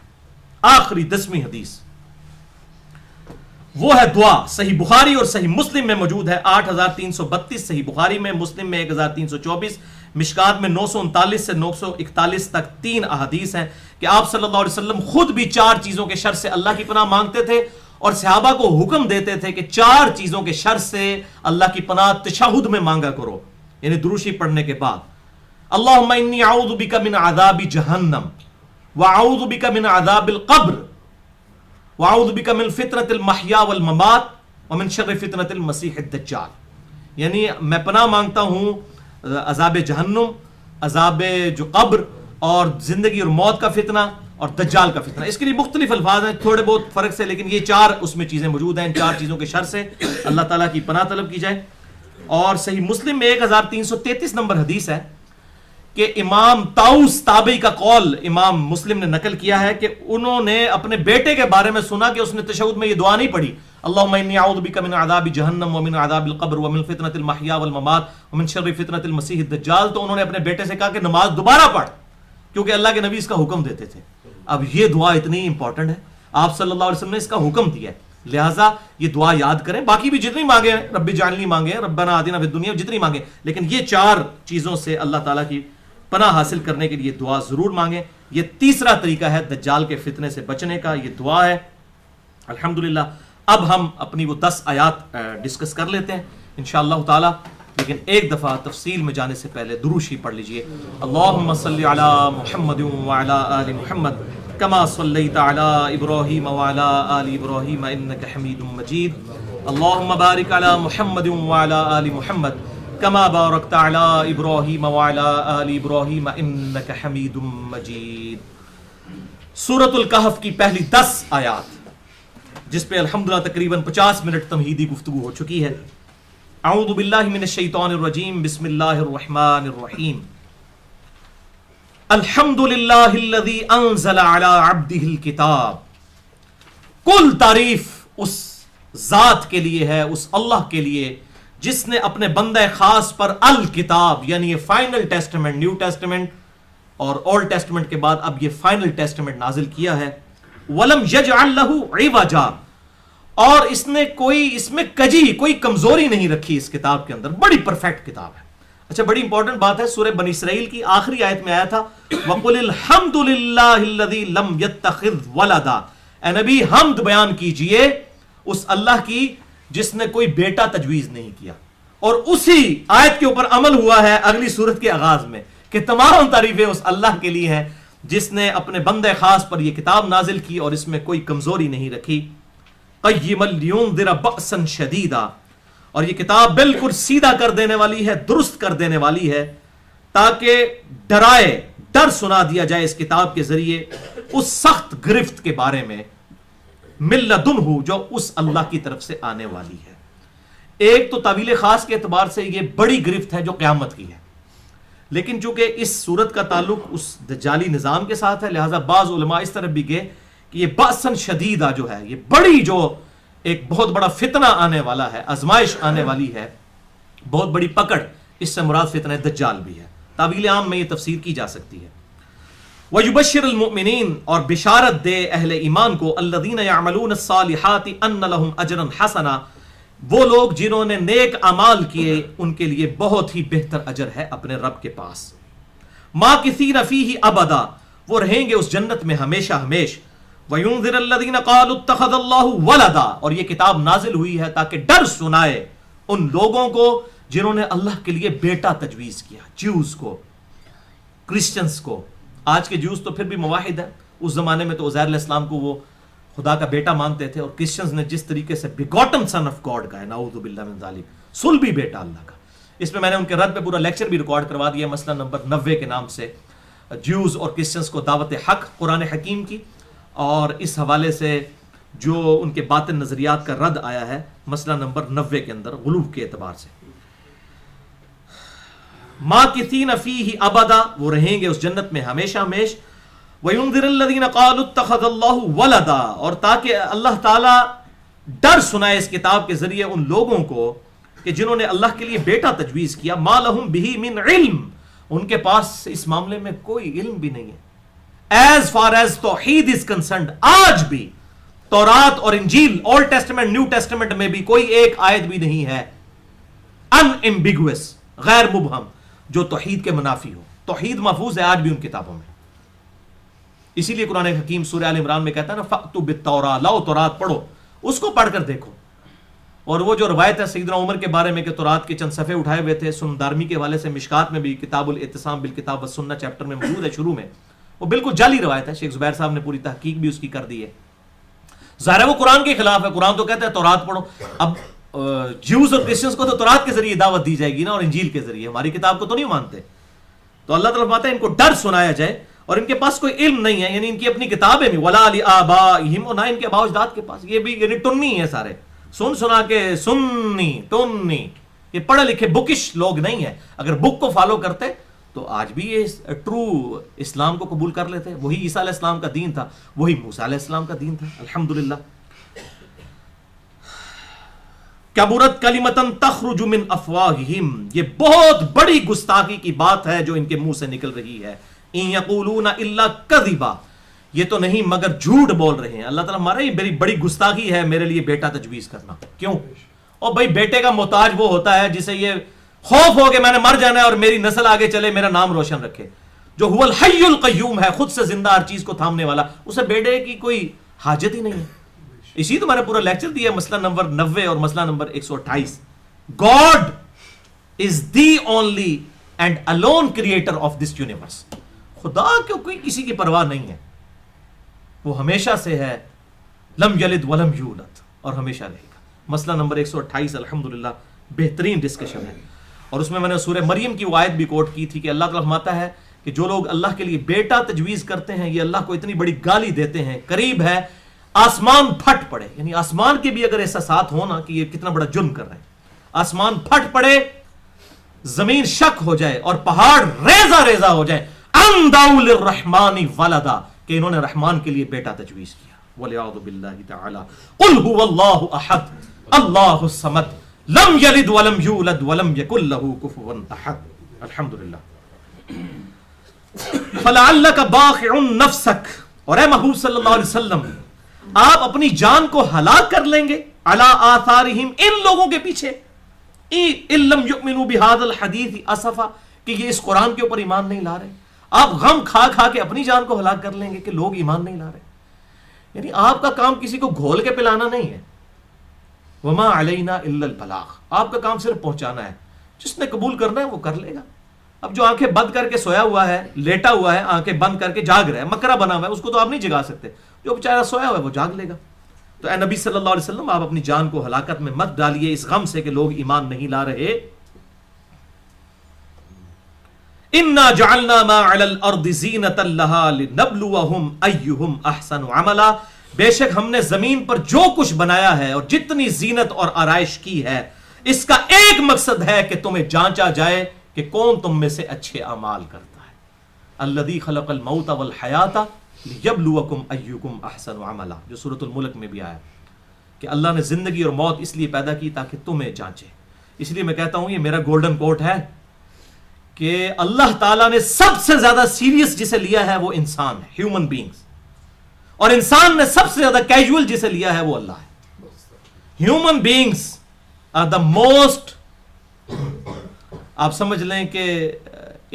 آخری 10ویں حدیث وہ ہے دعا، صحیح بخاری اور صحیح مسلم میں موجود ہے 8332، صحیح بخاری میں، مسلم میں 1324، مشکات میں 939 سے 941 تک 3 احادیث ہیں کہ آپ صلی اللہ علیہ وسلم خود بھی 4 چیزوں کے شر سے اللہ کی پناہ مانگتے تھے، اور صحابہ کو حکم دیتے تھے کہ 4 چیزوں کے شر سے اللہ کی پناہ تشہد میں مانگا کرو، یعنی دروشی پڑھنے کے بعد۔ اللہم انی اعوذ بک من عذاب جہنم، واعوذ بک من عذاب القبر، واعوذ بک من فتنۃ المحیا والممات، ومن شر فتنۃ المسیح الدجال، یعنی میں پناہ مانگتا ہوں عذاب جہنم، عذاب جو قبر، اور زندگی اور موت کا فتنہ، اور دجال کا فتنہ۔ اس کے لیے مختلف الفاظ ہیں تھوڑے بہت فرق سے، لیکن یہ 4 اس میں چیزیں موجود ہیں۔ ان 4 چیزوں کے شر سے اللہ تعالیٰ کی پناہ طلب کی جائے۔ اور صحیح مسلم میں 1333 نمبر حدیث ہے کہ امام طاؤس تابعی کا قول امام مسلم نے نقل کیا ہے کہ انہوں نے اپنے بیٹے کے بارے میں سنا کہ اس نے تشہد میں یہ دعا نہیں پڑھی، اللہم انی اعوذ بک من عذاب جہنم ومن عذاب القبر ومن فتنۃ المحیا والممات ومن شر فتنۃ المسیح الدجال، تو انہوں نے اپنے بیٹے سے کہا کہ نماز دوبارہ پڑھ، کیونکہ اللہ کے نبی اس کا حکم دیتے تھے۔ اب یہ دعا اتنی امپورٹنٹ ہے، آپ صلی اللہ علیہ وسلم نے اس کا حکم دیا ہے، لہٰذا یہ دعا یاد کریں۔ باقی بھی جتنی مانگے ہیں، رب اجعلنی مانگے، ربنا آتنا فی الدنیا، جتنی مانگے، لیکن یہ 4 چیزوں سے اللہ تعالیٰ کی پناہ حاصل کرنے کے لیے دعا ضرور مانگیں۔ یہ تیسرا طریقہ ہے دجال کے فتنے سے بچنے کا، یہ دعا ہے۔ الحمدللہ اب ہم اپنی وہ 10 آیات ڈسکس کر لیتے ہیں انشاءاللہ تعالی، لیکن ایک دفعہ تفصیل میں جانے سے پہلے درود شریف پڑھ لیجئے۔ اللہم صلی علی محمد وعلی آل محمد کما صلیت علی ابراہیم وعلی آل ابراہیم انک حمید مجید، اللہم بارک علی محمد وعلی آل محمد کما بارکت علی ابراہیم وعلی آل ابراہیم انک حمید مجید۔ سورۃ الکہف کی پہلی 10 آیات جس پہ الحمدللہ تقریباً 50 منٹ تمہیدی گفتگو ہو چکی ہے۔ اعوذ باللہ من الشیطان الرجیم، بسم اللہ الرحمن الرحیم۔ الحمدللہ الذی انزل علی عبدہ الکتاب، کل تعریف اس ذات کے لیے ہے، اس اللہ کے لیے جس نے اپنے بندہ خاص پر الکتاب، یعنی یہ فائنل ٹیسٹمنٹ، نیو ٹیسٹمنٹ اور اولڈ ٹیسٹمنٹ کے بعد اب یہ فائنل ٹیسٹمنٹ نازل کیا ہے۔ وَلَمْ يَجْعَلْ لَهُ عِوَجًا، اور اس نے اس میں کجی، کوئی کمزوری نہیں رکھی اس کتاب کے اندر، بڑی پرفیکٹ کتاب ہے۔ اچھا، بڑی امپورٹنٹ بات ہے، سورہ بنی اسرائیل کی آخری آیت میں آیا تھا وَقُلِ الْحَمْدُ لِلَّهِ الَّذِي لَمْ يَتَّخِذْ وَلَدًا، اے نبی حمد بیان کیجئے اس اللہ کی جس نے کوئی بیٹا تجویز نہیں کیا، اور اسی آیت کے اوپر عمل ہوا ہے اگلی سورت کے آغاز میں کہ تمام تعریفیں اس اللہ کے لیے ہیں جس نے اپنے بندے خاص پر یہ کتاب نازل کی اور اس میں کوئی کمزوری نہیں رکھی۔ قیما لینذر بأسا شدیدا، اور یہ کتاب بالکل سیدھا کر دینے والی ہے، درست کر دینے والی ہے، تاکہ ڈرائے، ڈر سنا دیا جائے اس کتاب کے ذریعے اس سخت گرفت کے بارے میں، من لدنہ، جو اس اللہ کی طرف سے آنے والی ہے۔ ایک تو تعویل خاص کے اعتبار سے یہ بڑی گرفت ہے جو قیامت کی ہے، لیکن چونکہ اس صورت کا تعلق اس دجالی نظام کے ساتھ ہے، لہٰذا بعض علماء اس طرف بھی گئے کہ یہ بأساً شدیدہ جو ہے، یہ بڑی جو ایک بہت بڑا فتنہ آنے والا ہے، آزمائش آنے والی ہے، بہت بڑی پکڑ، اس سے مراد فتنہ دجال بھی ہے۔ تعویل عام میں یہ تفسیر کی جا سکتی ہے۔ وَيُبَشِّرُ الْمُؤْمِنِينَ، اور بشارت دے اہل ایمان کو، الَّذِينَ يَعْمَلُونَ الصَّالِحَاتِ أَنَّ لَهُمْ أَجْرًا حَسَنًا، وہ لوگ جنہوں نے نیک اعمال کیے ان کے لیے بہت ہی بہتر اجر ہے اپنے رب کے پاس۔ مَاكِثِينَ فِيهِ أَبَدًا، وہ رہیں گے اس جنت میں ہمیشہ ہمیش۔ وَيُنذِرَ الَّذِينَ قَالُوا اتَّخَذَ اللَّهُ وَلَدًا، اور یہ کتاب نازل ہوئی ہے تاکہ ڈر سنائے ان لوگوں کو جنہوں نے اللہ کے لیے بیٹا تجویز کیا، جیوز کو، کرسچنز کو۔ آج کے جیوز تو پھر بھی موحد ہیں، اس زمانے میں تو عزیر علیہ السلام کو وہ خدا کا بیٹا مانتے تھے، اور کرسچنز نے جس طریقے سے بیگوٹن سن آف گاڈ کا ہے، نعوذ باللہ من ذالک، صلبی بیٹا اللہ کا۔ اس میں میں نے ان کے رد پہ پورا لیکچر بھی ریکارڈ کروا دیا، مسئلہ نمبر 90 کے نام سے، جیوز اور کرسچنز کو دعوت حق قرآن حکیم کی، اور اس حوالے سے جو ان کے باطن نظریات کا رد آیا ہے مسئلہ نمبر 90 کے اندر غلو کے اعتبار سے۔ مَاكِثِينَ فِيهِ أَبَدًا، وہ رہیں گے اس جنت میں ہمیشہ ہمیش۔ وَيُنذِرَ الَّذِينَ قَالُوا اتَّخَذَ اللَّهُ وَلَدًا، اور تاکہ اللہ تعالیٰ ڈر سنائے اس کتاب کے ذریعے ان لوگوں کو کہ جنہوں نے اللہ کے لیے بیٹا تجویز کیا، مَا لَهُمْ بِهِ مِنْ عِلْم، ان کے پاس اس معاملے میں کوئی علم بھی نہیں ہے۔ As far as توحید is concerned، آج بھی تورات اور انجیل، اولڈ ٹیسٹمنٹ نیو ٹیسٹمنٹ میں بھی کوئی ایک آیت بھی نہیں ہے unambiguous، غیر مبہم، جو توحید کے منافی ہو۔ توحید محفوظ ہے آج بھی ان کتابوں میں، اسی لیے قرآن حکیم سورہ آل عمران میں کہتا ہے نا فَأْتُوا بِالتَّوْرَاةِ، لاؤ تورات پڑھو، اس کو پڑھ کر دیکھو۔ اور وہ جو روایت ہے سیدنا عمر کے بارے میں کہ تورات کے چند صفحے اٹھائے ہوئے تھے، سنن دارمی کے حوالے سے مشکات میں بھی کتاب الاعتصام بالکتاب والسنہ چیپٹر میں موجود ہے شروع میں، وہ بالکل جعلی روایت ہے، شیخ زبیر صاحب نے پوری تحقیق بھی اس کی کر دی ہے۔ ظاہر ہے وہ قرآن کے خلاف ہے، قرآن تو کہتا ہے تورات پڑھو۔ اب جیوز اور کرسچنز کو تو تورات کے ذریعے دعوت دی جائے گی نا، اور انجیل کے ذریعے، ہماری کتاب کو تو نہیں مانتے۔ تو اللہ تعالیٰ فرماتا ہے ان کو ڈر سنایا جائے، اور ان کے پاس کوئی علم نہیں ہے، یعنی ان کی اپنی کتابیں بھی، وَلَا لِآبَائِهِمْ، اور نہ ان کے آباء و اجداد کے پاس، یہ بھی یعنی ٹنی ہے سارے، سن سنا کے سنی ٹنی، یہ پڑھے لکھے بکش لوگ نہیں ہیں. اگر بک کو فالو کرتے تو آج بھی یہ ٹرو اسلام کو قبول کر لیتے. وہی عیسیٰ علیہ السلام کا دین تھا, وہی موسیٰ علیہ السلام کا دین تھا. الحمدللہ. کبرت کلمۃ تخرج من افواہہم, یہ بہت بڑی گستاخی کی بات ہے جو ان کے منہ سے نکل رہی ہے. ان یقولون الا کذبا, یہ تو نہیں مگر جھوٹ بول رہے ہیں. اللہ تعالیٰ ہمارا یہ بڑی بڑی گستاخی ہے میرے لیے بیٹا تجویز کرنا. کیوں؟ اور بھائی بیٹے کا محتاج وہ ہوتا ہے جسے یہ خوف ہو کہ میں نے مر جانا ہے اور میری نسل آگے چلے, میرا نام روشن رکھے. جو هو الحی القیوم ہے, خود سے زندہ ہر چیز کو تھامنے والا, اسے بیٹے کی کوئی حاجت ہی نہیں ہے. اسی تو میں نے پورا لیکچر دیا, مسئلہ نمبر 90 اور مسئلہ number 128. God is the only and alone creator of this universe. خدا کو کوئی کسی کی پرواہ نہیں ہے, وہ ہمیشہ سے ہے. لم یلد ولم یولد, اور ہمیشہ رہے گا. مسئلہ نمبر 128 الحمدللہ بہترین ڈسکشن ہے. اور اس میں نے سورہ مریم کی وہ آیت بھی کوٹ کی تھی کہ اللہ تعالیٰ فرماتا ہے کہ جو لوگ اللہ کے لیے بیٹا تجویز کرتے ہیں یہ اللہ کو اتنی بڑی گالی دیتے ہیں, قریب ہے آسمان پھٹ پڑے. یعنی آسمان کے بھی اگر احساسات ہونا کہ یہ کتنا بڑا جرم کر رہے ہیں, آسمان پھٹ پڑے, زمین شک ہو جائے اور پہاڑ ریزہ ریزہ ہو جائے, ان دعوا للرحمن ولدا, کہ انہوں نے رحمان کے لیے بیٹا تجویز کیا. وَلِعَوْذُ بِاللَّهِ تَعَالَى قُلْ هُوَ اللَّهُ أَحَدٌ اللَّهُ الصَّمَدُ لَمْ يَلِدْ وَلَمْ يُولَدْ وَلَمْ يَكُنْ لَهُ كُفُوًا أَحَدٌ. الحمدللہ. فَلَعَلَّكَ بَاخِعٌ نَفْسَكَ, اور اے محبوب صلی اللہ علیہ وسلم آپ اپنی جان کو ہلاک کر لیں گے, علی آثارہم, ان لوگوں کے پیچھے, ان لم یؤمنوا بہذا الحدیث اسفا, کہ یہ اس قرآن کے اوپر ایمان نہیں لا رہے. آپ غم کھا کھا کے اپنی جان کو ہلاک کر لیں گے کہ لوگ ایمان نہیں لا رہے. یعنی آپ کا کام کسی کو گھول کے پلانا نہیں ہے. وما علینا الا البلاغ, آپ کا کام صرف پہنچانا ہے. جس نے قبول کرنا ہے وہ کر لے گا. اب جو آنکھیں بند کر کے سویا ہوا ہے, لیٹا ہوا ہے, آنکھیں بند کر کے جاگ رہا ہے, مکرا بنا ہوا ہے, اس کو تو آپ نہیں جگا سکتے. جو بیچارہ سویا ہوا ہے وہ جاگ لے گا. تو اے نبی صلی اللہ علیہ وسلم آپ اپنی جان کو ہلاکت میں مت ڈالیے اس غم سے کہ لوگ ایمان نہیں لا رہے. انا جعلنا ما علی الارض زینۃ لها لنبلوہم ایہم احسن عملا, بے شک ہم نے زمین پر جو کچھ بنایا ہے اور جتنی زینت اور آرائش کی ہے, اس کا ایک مقصد ہے کہ تمہیں جانچا جائے کہ کون تم میں سے اچھے اعمال کرتا ہے. الذی خلق الموت والحیات لیبلوکم ایکم احسن عملا, جو سورۃ الملک میں بھی آیا کہ اللہ نے زندگی اور موت اس لیے پیدا کی تاکہ تمہیں جانچے. اس لیے میں کہتا ہوں یہ میرا گولڈن کوٹ ہے کہ اللہ تعالیٰ نے سب سے زیادہ سیریس جسے لیا ہے وہ انسان ہے, ہیومن بینگز, اور انسان نے سب سے زیادہ کیجول جسے لیا ہے وہ اللہ ہے. Human beings are the most, آپ سمجھ لیں کہ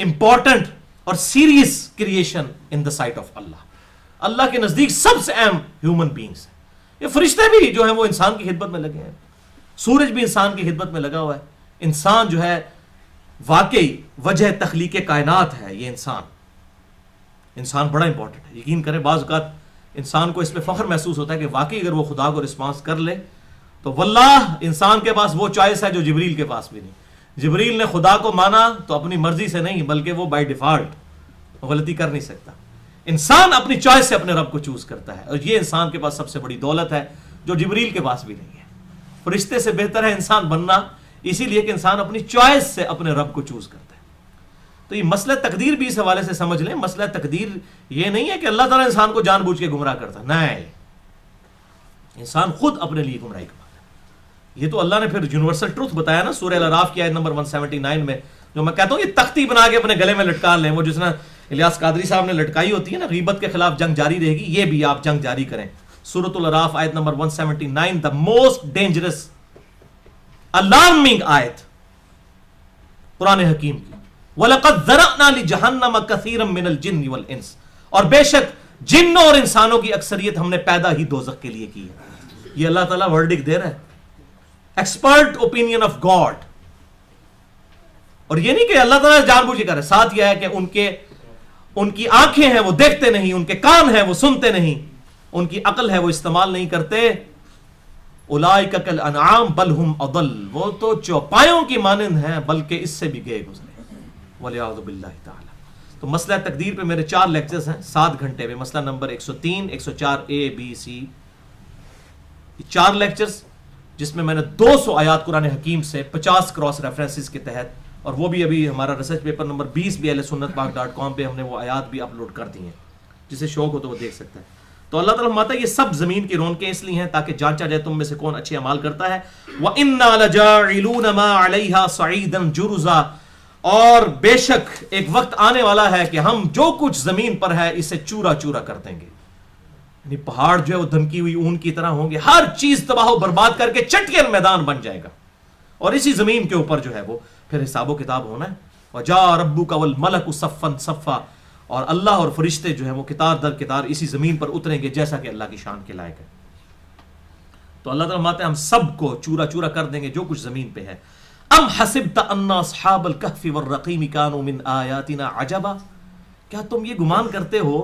امپورٹنٹ اور serious creation in the sight of Allah. Allah کے نزدیک سب سے اہم ہیومن بینگز ہیں. یہ فرشتے بھی جو ہیں وہ انسان کی خدمت میں لگے ہیں, سورج بھی انسان کی خدمت میں لگا ہوا ہے. انسان جو ہے واقعی وجہ تخلیق کائنات ہے. یہ انسان بڑا امپورٹنٹ ہے. یقین کریں بعض اوقات انسان کو اس پہ فخر محسوس ہوتا ہے کہ واقعی اگر وہ خدا کو رسپانس کر لے تو واللہ انسان کے پاس وہ چوائس ہے جو جبریل کے پاس بھی نہیں. جبریل نے خدا کو مانا تو اپنی مرضی سے نہیں بلکہ وہ بائی ڈیفالٹ غلطی کر نہیں سکتا. انسان اپنی چوائس سے اپنے رب کو چوز کرتا ہے, اور یہ انسان کے پاس سب سے بڑی دولت ہے جو جبریل کے پاس بھی نہیں ہے. فرشتے سے بہتر ہے انسان بننا, اسی لیے کہ انسان اپنی چوائس سے اپنے رب کو چوز کرتا ہے. تو یہ مسئلہ تقدیر بھی اس حوالے سے سمجھ لیں. مسئلہ تقدیر یہ نہیں ہے کہ اللہ تعالیٰ انسان کو جان بوجھ کے گمراہ کرتا, نہیں, انسان خود اپنے لیے گمراہی کرتا ہے. یہ تو اللہ نے پھر یونیورسل ٹروتھ بتایا نا سورہ الاعراف کی آیت نمبر 179 میں, جو میں کہتا ہوں یہ تختی بنا کے اپنے گلے میں لٹکا لیں. وہ جس نے الیاس قادری صاحب نے لٹکائی ہوتی ہے نا, غیبت کے خلاف جنگ جاری رہے گی, یہ بھی آپ جنگ جاری کریں. سورۃ الاعراف آیت number 179, the most dangerous alarming آیت قرآن حکیم کی. وَلَقَدْ ذَرَأْنَا لِجَهَنَّمَ كَثِيرًا مِنَ الْجِنِّ وَالْإِنسِ, اور بے شک جنوں اور انسانوں کی اکثریت ہم نے پیدا ہی دوزخ کے لیے کی ہے. یہ اللہ تعالیٰ ورڈک دے رہا ہے, ایکسپرٹ اوپینین آف گاڈ. اور یہ نہیں کہ اللہ تعالیٰ جان بوجھ کے کر رہے, ساتھ یہ ہے کہ ان کی آنکھیں ہیں وہ دیکھتے نہیں, ان کے کان ہیں وہ سنتے نہیں, ان کی عقل ہے وہ استعمال نہیں کرتے. اولئک کالانعام بل ہم اضل, وہ تو چوپایوں کی مانند ہیں بلکہ اس سے بھی گئے گزرے. وَلِعَوْذُ بِاللَّهِ تعالی. تو مسئلہ تقدیر پہ میرے 4 لیکچرز ہیں 7 گھنٹے میں. مسئلہ number 103, 104 A B C, 4 lectures جس میں نے 200 آیات قرآن حکیم سے 50 کراس ریفرنسز کے تحت، اور وہ بھی ابھی ہمارا ریسرچ پیپر نمبر 20 بھی ahlsunnatpak.com پہ ہم نے وہ آیات بھی اپلوڈ کر دی ہیں، جسے شوق ہو تو وہ دیکھ سکتا ہے۔ تو اللہ تعالیٰ فرماتا ہے یہ سب زمین کی رونقیں اس لیے ہیں تاکہ جانچا جائے تم میں سے کون اچھے اعمال کرتا ہے۔ وَإِنَّا لَجَاعِلُونَ مَا عَلَيْهَا صَعِيدًا جُرُزًا، اور بے شک ایک وقت آنے والا ہے کہ ہم جو کچھ زمین پر ہے اسے چورا چورا کر دیں گے، یعنی پہاڑ جو ہے وہ دھمکی ہوئی اون کی طرح ہوں گے، ہر چیز تباہ و برباد کر کے چٹکن میدان بن جائے گا، اور اسی زمین کے اوپر جو ہے وہ پھر حساب و کتاب ہونا ہے۔ وَجَاءَ رَبُّكَ وَالْمَلَكُ صَفًّا صَفًّا، اور اللہ اور فرشتے جو ہیں وہ قطار در قطار اسی زمین پر اتریں گے جیسا کہ اللہ کی شان کے لائق ہے۔ تو اللہ تعالیٰ فرماتے ہیں ہم سب کو چورا چورا کر دیں گے جو کچھ زمین پہ ہے۔ ام حسبت ان اصحاب الکہف والرقیم کانوا من آیاتنا عجبا، کیا تم یہ گمان کرتے ہو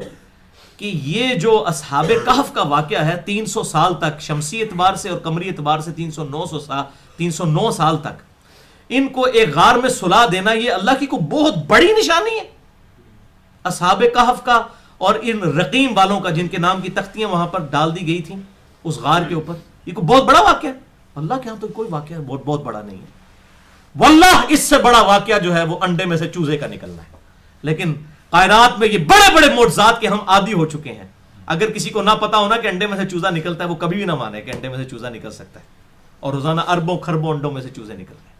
کہ یہ جو اصحاب کہف کا واقعہ ہے 300 سال تک شمسی اعتبار سے اور قمری اعتبار سے 309 سال تک، ان کو ایک غار میں سلا دینا یہ اللہ کی کوئی بہت بڑی نشانی ہے؟ اصحاب کہف کا اور ان رقیم والوں کا جن کے نام کی تختیاں وہاں پر ڈال دی گئی تھیں اس غار کے اوپر، یہ کوئی بہت بڑا واقعہ ہے؟ اللہ کے ہاں تو کوئی واقعہ بہت بڑا نہیں ہے۔ واللہ اس سے بڑا واقعہ جو ہے وہ انڈے میں سے چوزے کا نکلنا ہے۔ لیکن کائنات میں یہ بڑے بڑے معجزات کے ہم عادی ہو چکے ہیں، اگر کسی کو نہ پتا ہونا کہ انڈے میں سے چوزا نکلتا ہے وہ کبھی بھی نہ مانے کہ انڈے میں سے چوزا نکل سکتا ہے، اور روزانہ اربوں خربوں انڈوں میں سے چوزے نکلتے ہیں۔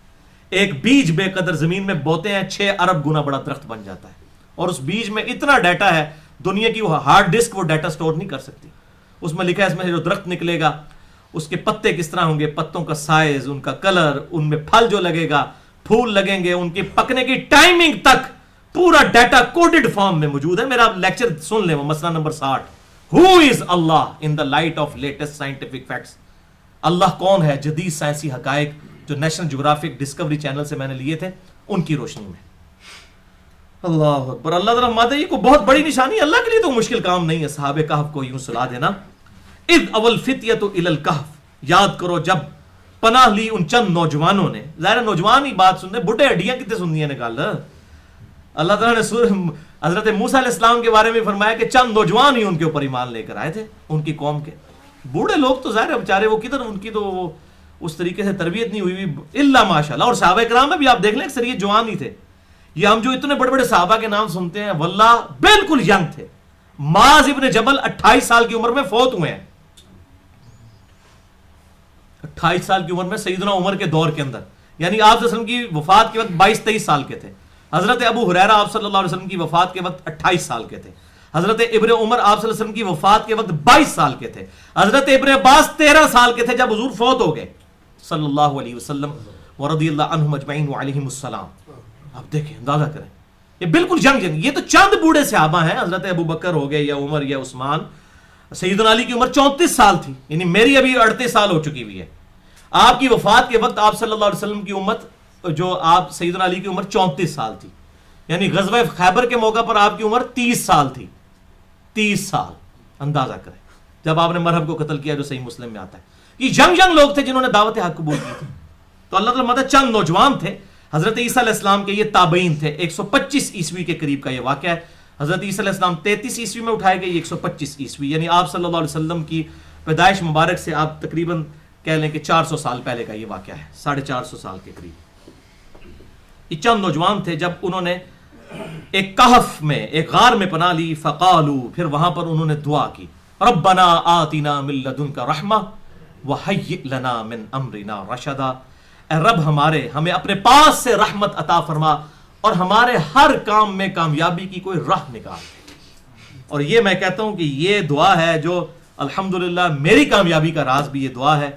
ایک بیج بے قدر زمین میں بوتے ہیں 6 ارب گنا بڑا درخت بن جاتا ہے، اور اس بیج میں اتنا ڈیٹا ہے دنیا کی وہ ہارڈ ڈسک وہ ڈیٹا سٹور نہیں کر سکتی۔ اس میں لکھا ہے اس میں جو درخت نکلے گا اس کے پتے کس طرح ہوں گے، پتوں کا سائز، ان کا کلر، ان میں پھل جو لگے گا، پھول لگیں گے، ان کے پکنے کی ٹائمنگ تک پورا ڈیٹا کوڈڈ فارم میں موجود ہے۔ میرا لیکچر سن لیں، وہ مسئلہ number 60، who is Allah in the light of latest scientific facts, Allah کون ہے جدید سائنسی حقائق جو نیشنل جغرافک ڈسکوری چینل سے میں نے لیے تھے ان کی روشنی میں۔ اللہ اکبر۔ اللہ تعالیٰ فرماتے ہیں یہ کوئی بہت بڑی نشانی، اللہ کے لیے تو مشکل کام نہیں ہے اصحاب کہف کو یوں سلا دینا۔ اذ اول فتیۃ الی الکہف، یاد کرو جب پناہ لی ان چند نوجوانوں نے، ظاہر نوجوان ہی بات سننے، بڈھے ہڈیاں کتنے سننی ہیں نکال۔ اللہ تعالیٰ نے حضرت موسیٰ علیہ السلام کے بارے میں فرمایا کہ چند نوجوان ہی ان کے اوپر ایمان لے کر آئے تھے، ان کی قوم کے بوڑھے لوگ تو ظاہر ہے بیچارے وہ کدھر، ان کی تو وہ اس طریقے سے تربیت نہیں ہوئی الا ماشاءاللہ۔ اور صحابہ کرام میں بھی آپ دیکھ لیں اکثر یہ جوان ہی تھے، یہ ہم جو اتنے بڑے بڑے صحابہ کے نام سنتے ہیں واللہ بالکل ینگ تھے۔ معاذ ابن جبل 28 سال کی عمر میں فوت ہوئے ہیں، 28 سال کی عمر میں سیدنا عمر کے دور کے اندر، یعنی آپ صلی اللہ علیہ وسلم کی وفات کے وقت 22-23 سال کے تھے۔ حضرت ابو ہریرہ آپ صلی اللہ علیہ وسلم کی وفات کے وقت 28 سال کے تھے۔ حضرت ابن عمر آپ صلی اللہ علیہ وسلم کی وفات کے وقت 22 سال کے تھے۔ حضرت ابن عباس 13 سال کے تھے جب حضور فوت ہو گئے صلی اللہ علیہ وسلم، ورضی اللہ عنہم اجمعین وعلیہم السلام۔ آپ دیکھیں، اندازہ کریں، یہ بالکل جنگ، یہ تو چند بوڑھے صحابہ ہیں، حضرت ابو بکر ہو گئے یا عمر یا عثمان۔ سیدنا علی کی عمر 34 سال تھی، یعنی میری ابھی 38 سال ہو چکی ہوئی ہے۔ آپ کی وفات کے وقت آپ صلی اللہ علیہ وسلم کی امت جو آپ سیدنا علی کی عمر 34 سال تھی، یعنی غزوہ خیبر کے موقع پر آپ کی عمر 30 سال تھی۔ 30 سال اندازہ کریں جب آپ نے مرہب کو قتل کیا، جو صحیح مسلم میں آتا ہے۔ یہ ینگ لوگ تھے جنہوں نے دعوت حق قبول کی تھی۔ تو اللہ تعالیٰ مطلب چند نوجوان تھے، حضرت عیسیٰ علیہ السلام کے یہ تابعین تھے۔ 125 عیسوی کے قریب کا یہ واقعہ ہے۔ حضرت عیسیٰ علیہ السلام 33 عیسوی میں اٹھائے گئے، 125 عیسوی، یعنی آپ صلی اللہ علیہ وسلم کی پیدائش مبارک سے آپ تقریباً کہہ لیں کہ 400 سال پہلے کا یہ واقعہ ہے، 450 سال کے قریب۔ یہ چند نوجوان تھے جب انہوں نے ایک کہف میں، ایک غار میں پناہ لی، فقالو، پھر وہاں پر انہوں نے دعا کی، ربنا آتنا من لدنک رحمہ وہیئ لنا من امرنا رشدا، اے رب ہمارے، ہمیں اپنے پاس سے رحمت عطا فرما اور ہمارے ہر کام میں کامیابی کی کوئی راہ نکال۔ اور یہ میں کہتا ہوں کہ یہ دعا ہے جو الحمدللہ میری کامیابی کا راز بھی یہ دعا ہے۔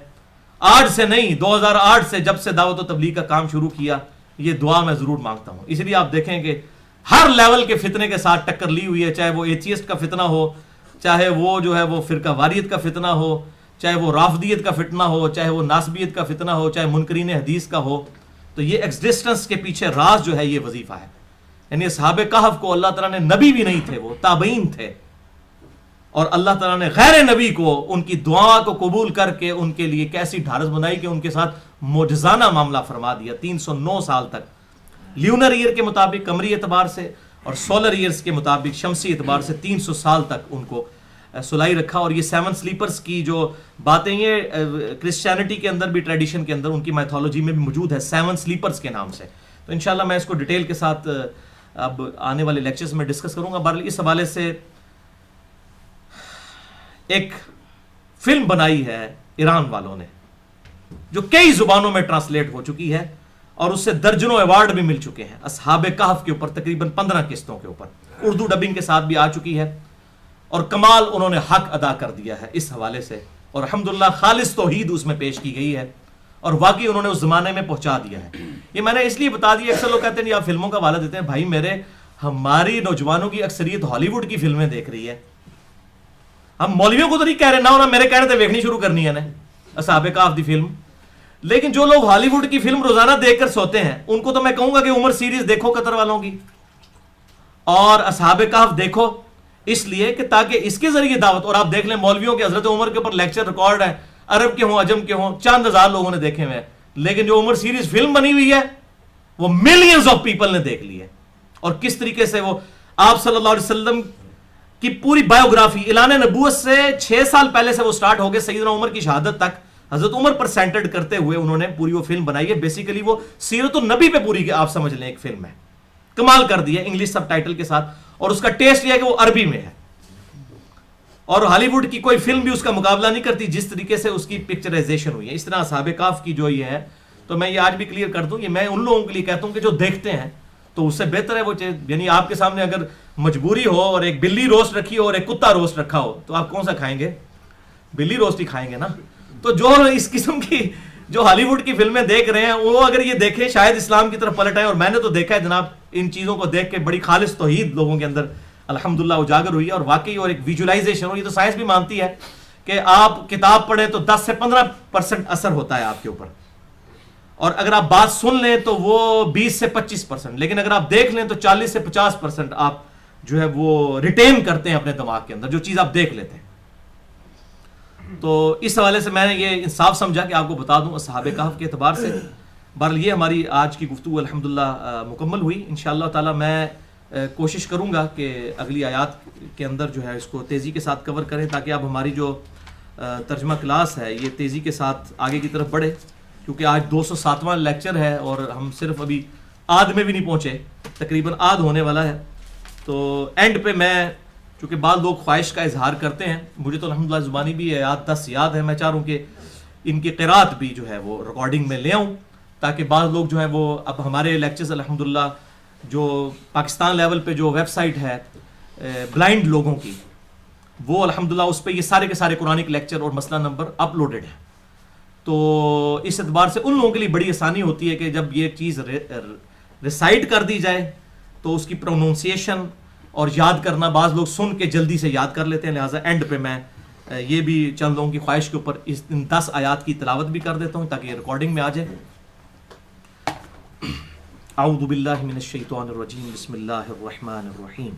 آج سے نہیں، 2008 سے جب سے دعوت و تبلیغ کا کام شروع کیا یہ دعا میں ضرور مانگتا ہوں۔ اس لیے آپ دیکھیں کہ ہر لیول کے فتنے کے ساتھ ٹکر لی ہوئی ہے، چاہے وہ ایتھیسٹ کا فتنہ ہو، چاہے وہ جو ہے وہ فرقہ واریت کا فتنہ ہو، چاہے وہ رافضیت کا فتنہ ہو، چاہے وہ ناسبیت کا فتنہ ہو، چاہے منکرین حدیث کا ہو۔ تو یہ ایگزسٹنس کے پیچھے راز جو ہے یہ وظیفہ ہے۔ یعنی اصحاب کہف کو اللہ تعالیٰ نے نبی بھی نہیں تھے، وہ تابعین تھے، اور اللہ تعالیٰ نے غیر نبی کو ان کی دعا کو قبول کر کے ان کے لیے کیسی ڈھارس بنائی کہ ان کے ساتھ معجزانہ معاملہ فرما دیا۔ 309 سال تک لیونر ایئر کے مطابق قمری اعتبار سے، اور سولر ایئرز کے مطابق شمسی اعتبار سے 300 سال تک ان کو سلائی رکھا. اور یہ 7 سلیپرز کی جو باتیں یہ کرسچینٹی کے اندر بھی ٹریڈیشن کے اندر ان کی میتھولوجی میں بھی موجود ہے 7 سلیپرز کے نام سے. تو انشاءاللہ میں اس کو ڈیٹیل کے ساتھ اب آنے والے لیکچرز میں ڈسکس کروں گا. بہرحال اس حوالے سے ایک فلم بنائی ہے ایران والوں نے جو کئی زبانوں میں ٹرانسلیٹ ہو چکی ہے اور اس سے درجنوں ایوارڈ بھی مل چکے ہیں. اصحاب کہف کے اوپر تقریباً 15 قسطوں کے اوپر اردو ڈبنگ کے ساتھ بھی آ چکی ہے اور کمال انہوں نے حق ادا کر دیا ہے اس حوالے سے. اور الحمدللہ خالص توحید اس میں پیش کی گئی ہے اور واقعی انہوں نے اس زمانے میں پہنچا دیا ہے. یہ میں نے اس لیے بتا دیا, اکثر لوگ کہتے ہیں آپ فلموں کا حوالہ دیتے ہیں. بھائی میرے, ہماری نوجوانوں کی اکثریت ہالی ووڈ کی فلمیں دیکھ رہی ہے. ہم مولویوں کو تو نہیں کہہ رہے, نہ ہونا میرے کہہ رہے تھے دیکھنی شروع کرنی ہے نا اصحاب کہف دی فلم. لیکن جو لوگ ہالی ووڈ کی فلم روزانہ دیکھ کر سوتے ہیں ان کو تو میں کہوں گا کہ عمر سیریز دیکھو قطر والوں کی اور اصحاب کہف دیکھو, اس لیے کہ تاکہ اس کے ذریعے دعوت. اور آپ دیکھ لیں مولویوں کے حضرت عمر کے اوپر لیکچر ریکارڈ ہے, عرب کے ہوں عجم کے ہوں, چند ہزار لوگوں نے دیکھے ہوئے ہیں. لیکن جو عمر سیریز فلم بنی ہوئی ہے وہ ملینز آف پیپل نے دیکھ لی ہے. اور کس طریقے سے وہ آپ صلی اللہ علیہ وسلم کی پوری بایوگرافی اعلان نبوت سے 6 سال پہلے سے وہ سٹارٹ ہو گئے سیدنا عمر کی شہادت تک حضرت عمر پر سینٹرڈ کرتے ہوئے انہوں نے پوری وہ فلم بنائی ہے. بیسیکلی وہ سیرت النبی پہ پوری آپ سمجھ لیں ایک فلم ہے, کمال کر دی ہے انگلش سب ٹائٹل کے ساتھ. اور اس کا ٹیسٹ یہ ہے کہ وہ عربی میں ہے اور ہالی ووڈ کی کوئی فلم بھی اس کا مقابلہ نہیں کرتی جس طریقے سے اس کی پکچرائزیشن ہوئی ہے. اس طرح اصحاب کہف کی جو یہ ہے, تو میں یہ آج بھی کلیئر کر دوں, یہ میں ان لوگوں کے لیے کہتا ہوں کہ جو دیکھتے ہیں تو اس سے بہتر ہے وہ یعنی آپ کے سامنے اگر مجبوری ہو اور ایک بلی روسٹ رکھی ہو اور ایک کتا روسٹ رکھا ہو تو آپ کون سا کھائیں گے؟ بلی روسٹ ہی کھائیں گے نا. تو جو اس قسم کی جو ہالی ووڈ کی فلمیں دیکھ رہے ہیں وہ اگر یہ دیکھیں شاید اسلام کی طرف پلٹ آئے. اور میں نے تو دیکھا ہے جناب ان چیزوں کو دیکھ کے بڑی خالص توحید لوگوں کے اندر الحمدللہ اجاگر ہوئی ہے اور واقعی اور ایک ویژولائزیشن ہو. یہ تو سائنس بھی مانتی ہے کہ آپ کتاب پڑھیں تو 10 سے 15% اثر ہوتا ہے آپ کے اوپر, اور اگر آپ بات سن لیں تو وہ 20 سے 25%, لیکن اگر آپ دیکھ لیں تو 40 سے 50% آپ جو ہے وہ ریٹین کرتے ہیں اپنے دماغ کے اندر جو چیز آپ دیکھ لیتے ہیں. تو اس حوالے سے میں نے یہ انصاف سمجھا کہ آپ کو بتا دوں اصحاب کہف کے اعتبار سے. بہرحال یہ ہماری آج کی گفتگو الحمدللہ مکمل ہوئی. انشاءاللہ تعالی میں کوشش کروں گا کہ اگلی آیات کے اندر جو ہے اس کو تیزی کے ساتھ کور کریں تاکہ اب ہماری جو ترجمہ کلاس ہے یہ تیزی کے ساتھ آگے کی طرف بڑھے, کیونکہ آج 207واں لیکچر ہے اور ہم صرف ابھی آدھ میں بھی نہیں پہنچے, تقریباً آدھ ہونے والا ہے. تو اینڈ پہ میں چونکہ بعض لوگ خواہش کا اظہار کرتے ہیں, مجھے تو الحمدللہ زبانی بھی آیات 10 یاد ہے, میں چاہ رہا ہوں کہ ان کی قرات بھی جو ہے وہ ریکارڈنگ میں لے آؤں تاکہ بعض لوگ جو ہیں وہ اب ہمارے لیکچرز الحمدللہ جو پاکستان لیول پہ جو ویب سائٹ ہے بلائنڈ لوگوں کی وہ الحمدللہ اس پہ یہ سارے کے سارے قرآنک لیکچر اور مسئلہ نمبر اپلوڈڈ ہے. تو اس اعتبار سے ان لوگوں کے لیے بڑی آسانی ہوتی ہے کہ جب یہ چیز ریسائٹ کر دی جائے تو اس کی پروننسیشن اور یاد کرنا بعض لوگ سن کے جلدی سے یاد کر لیتے ہیں. لہٰذا اینڈ پہ میں یہ بھی چند لوگوں کی خواہش کے اوپر ان 10 آیات کی تلاوت بھی کر دیتا ہوں تاکہ یہ ریکارڈنگ میں آ جائے. اعوذ باللہ من الشیطان الرجیم, بسم اللہ الرحمن الرحیم.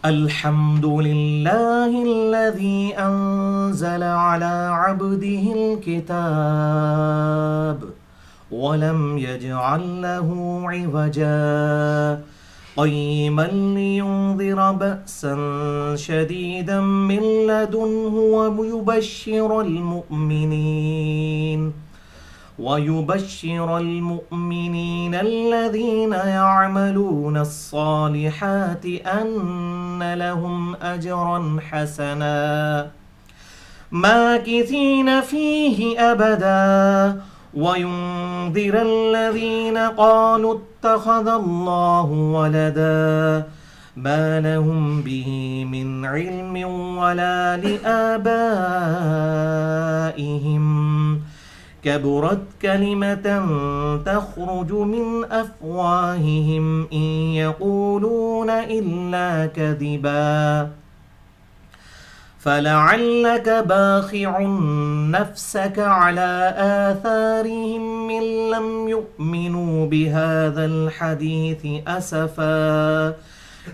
الحمد للہ الذی انزل علی عبده الکتاب ولم يجعل له عوجا قيما لينذر بأسا شديدا من لدنه ويبشر المؤمنين الذين يعملون الصالحات أن لهم أجرا حسنا ماكثين فيه أبدا وينذر الذين قالوا اتخذ الله ولدا ما لهم به من علم ولا لآبائهم كبرت كلمة تخرج من أفواههم إن يقولون إلا كذبا فلعلك باخع نفسك على آثارهم إن لم يؤمنوا بهذا الحديث أسفا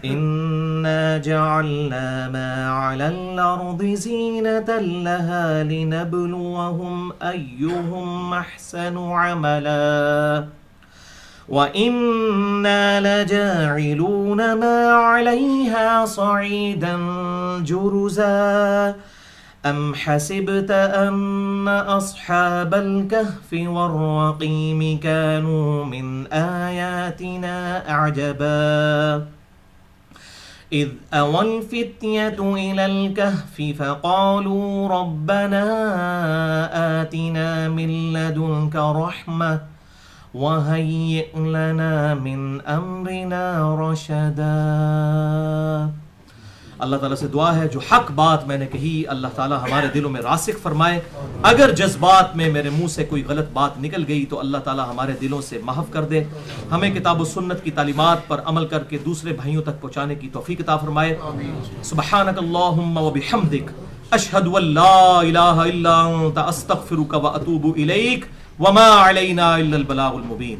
إنا جعلنا ما على الأرض زينة لها لنبلوهم أيهم أحسن عملا وَإِنَّا لَجَاعِلُونَ مَا عَلَيْهَا صَعِيدًا جُرُزًا أَمْ حَسِبْتَ أَنَّ أَصْحَابَ الْكَهْفِ وَالرَّقِيمِ كَانُوا مِنْ آيَاتِنَا أَعْجَبًا إِذْ أَوَى الْفِتْيَةُ إِلَى الْكَهْفِ فَقَالُوا رَبَّنَا آتِنَا مِن لَّدُنكَ رَحْمَةً وَهَيِّئْ لَنَا مِنْ أَمْرِنَا رَشَدًا۔ اللہ تعالیٰ سے دعا ہے جو حق بات میں نے کہی اللہ تعالیٰ ہمارے دلوں میں راسخ فرمائے، اگر جذبات میں میرے منہ سے کوئی غلط بات نکل گئی تو اللہ تعالیٰ ہمارے دلوں سے محو کر دے، ہمیں کتاب و سنت کی تعلیمات پر عمل کر کے دوسرے بھائیوں تک پہنچانے کی توفیق عطا فرمائے۔ سبحانک اللہم و بحمدک اشہد ان لا الہ الا انت استغفرک و اتوب الیک وما علینا الا البلاغ المبین۔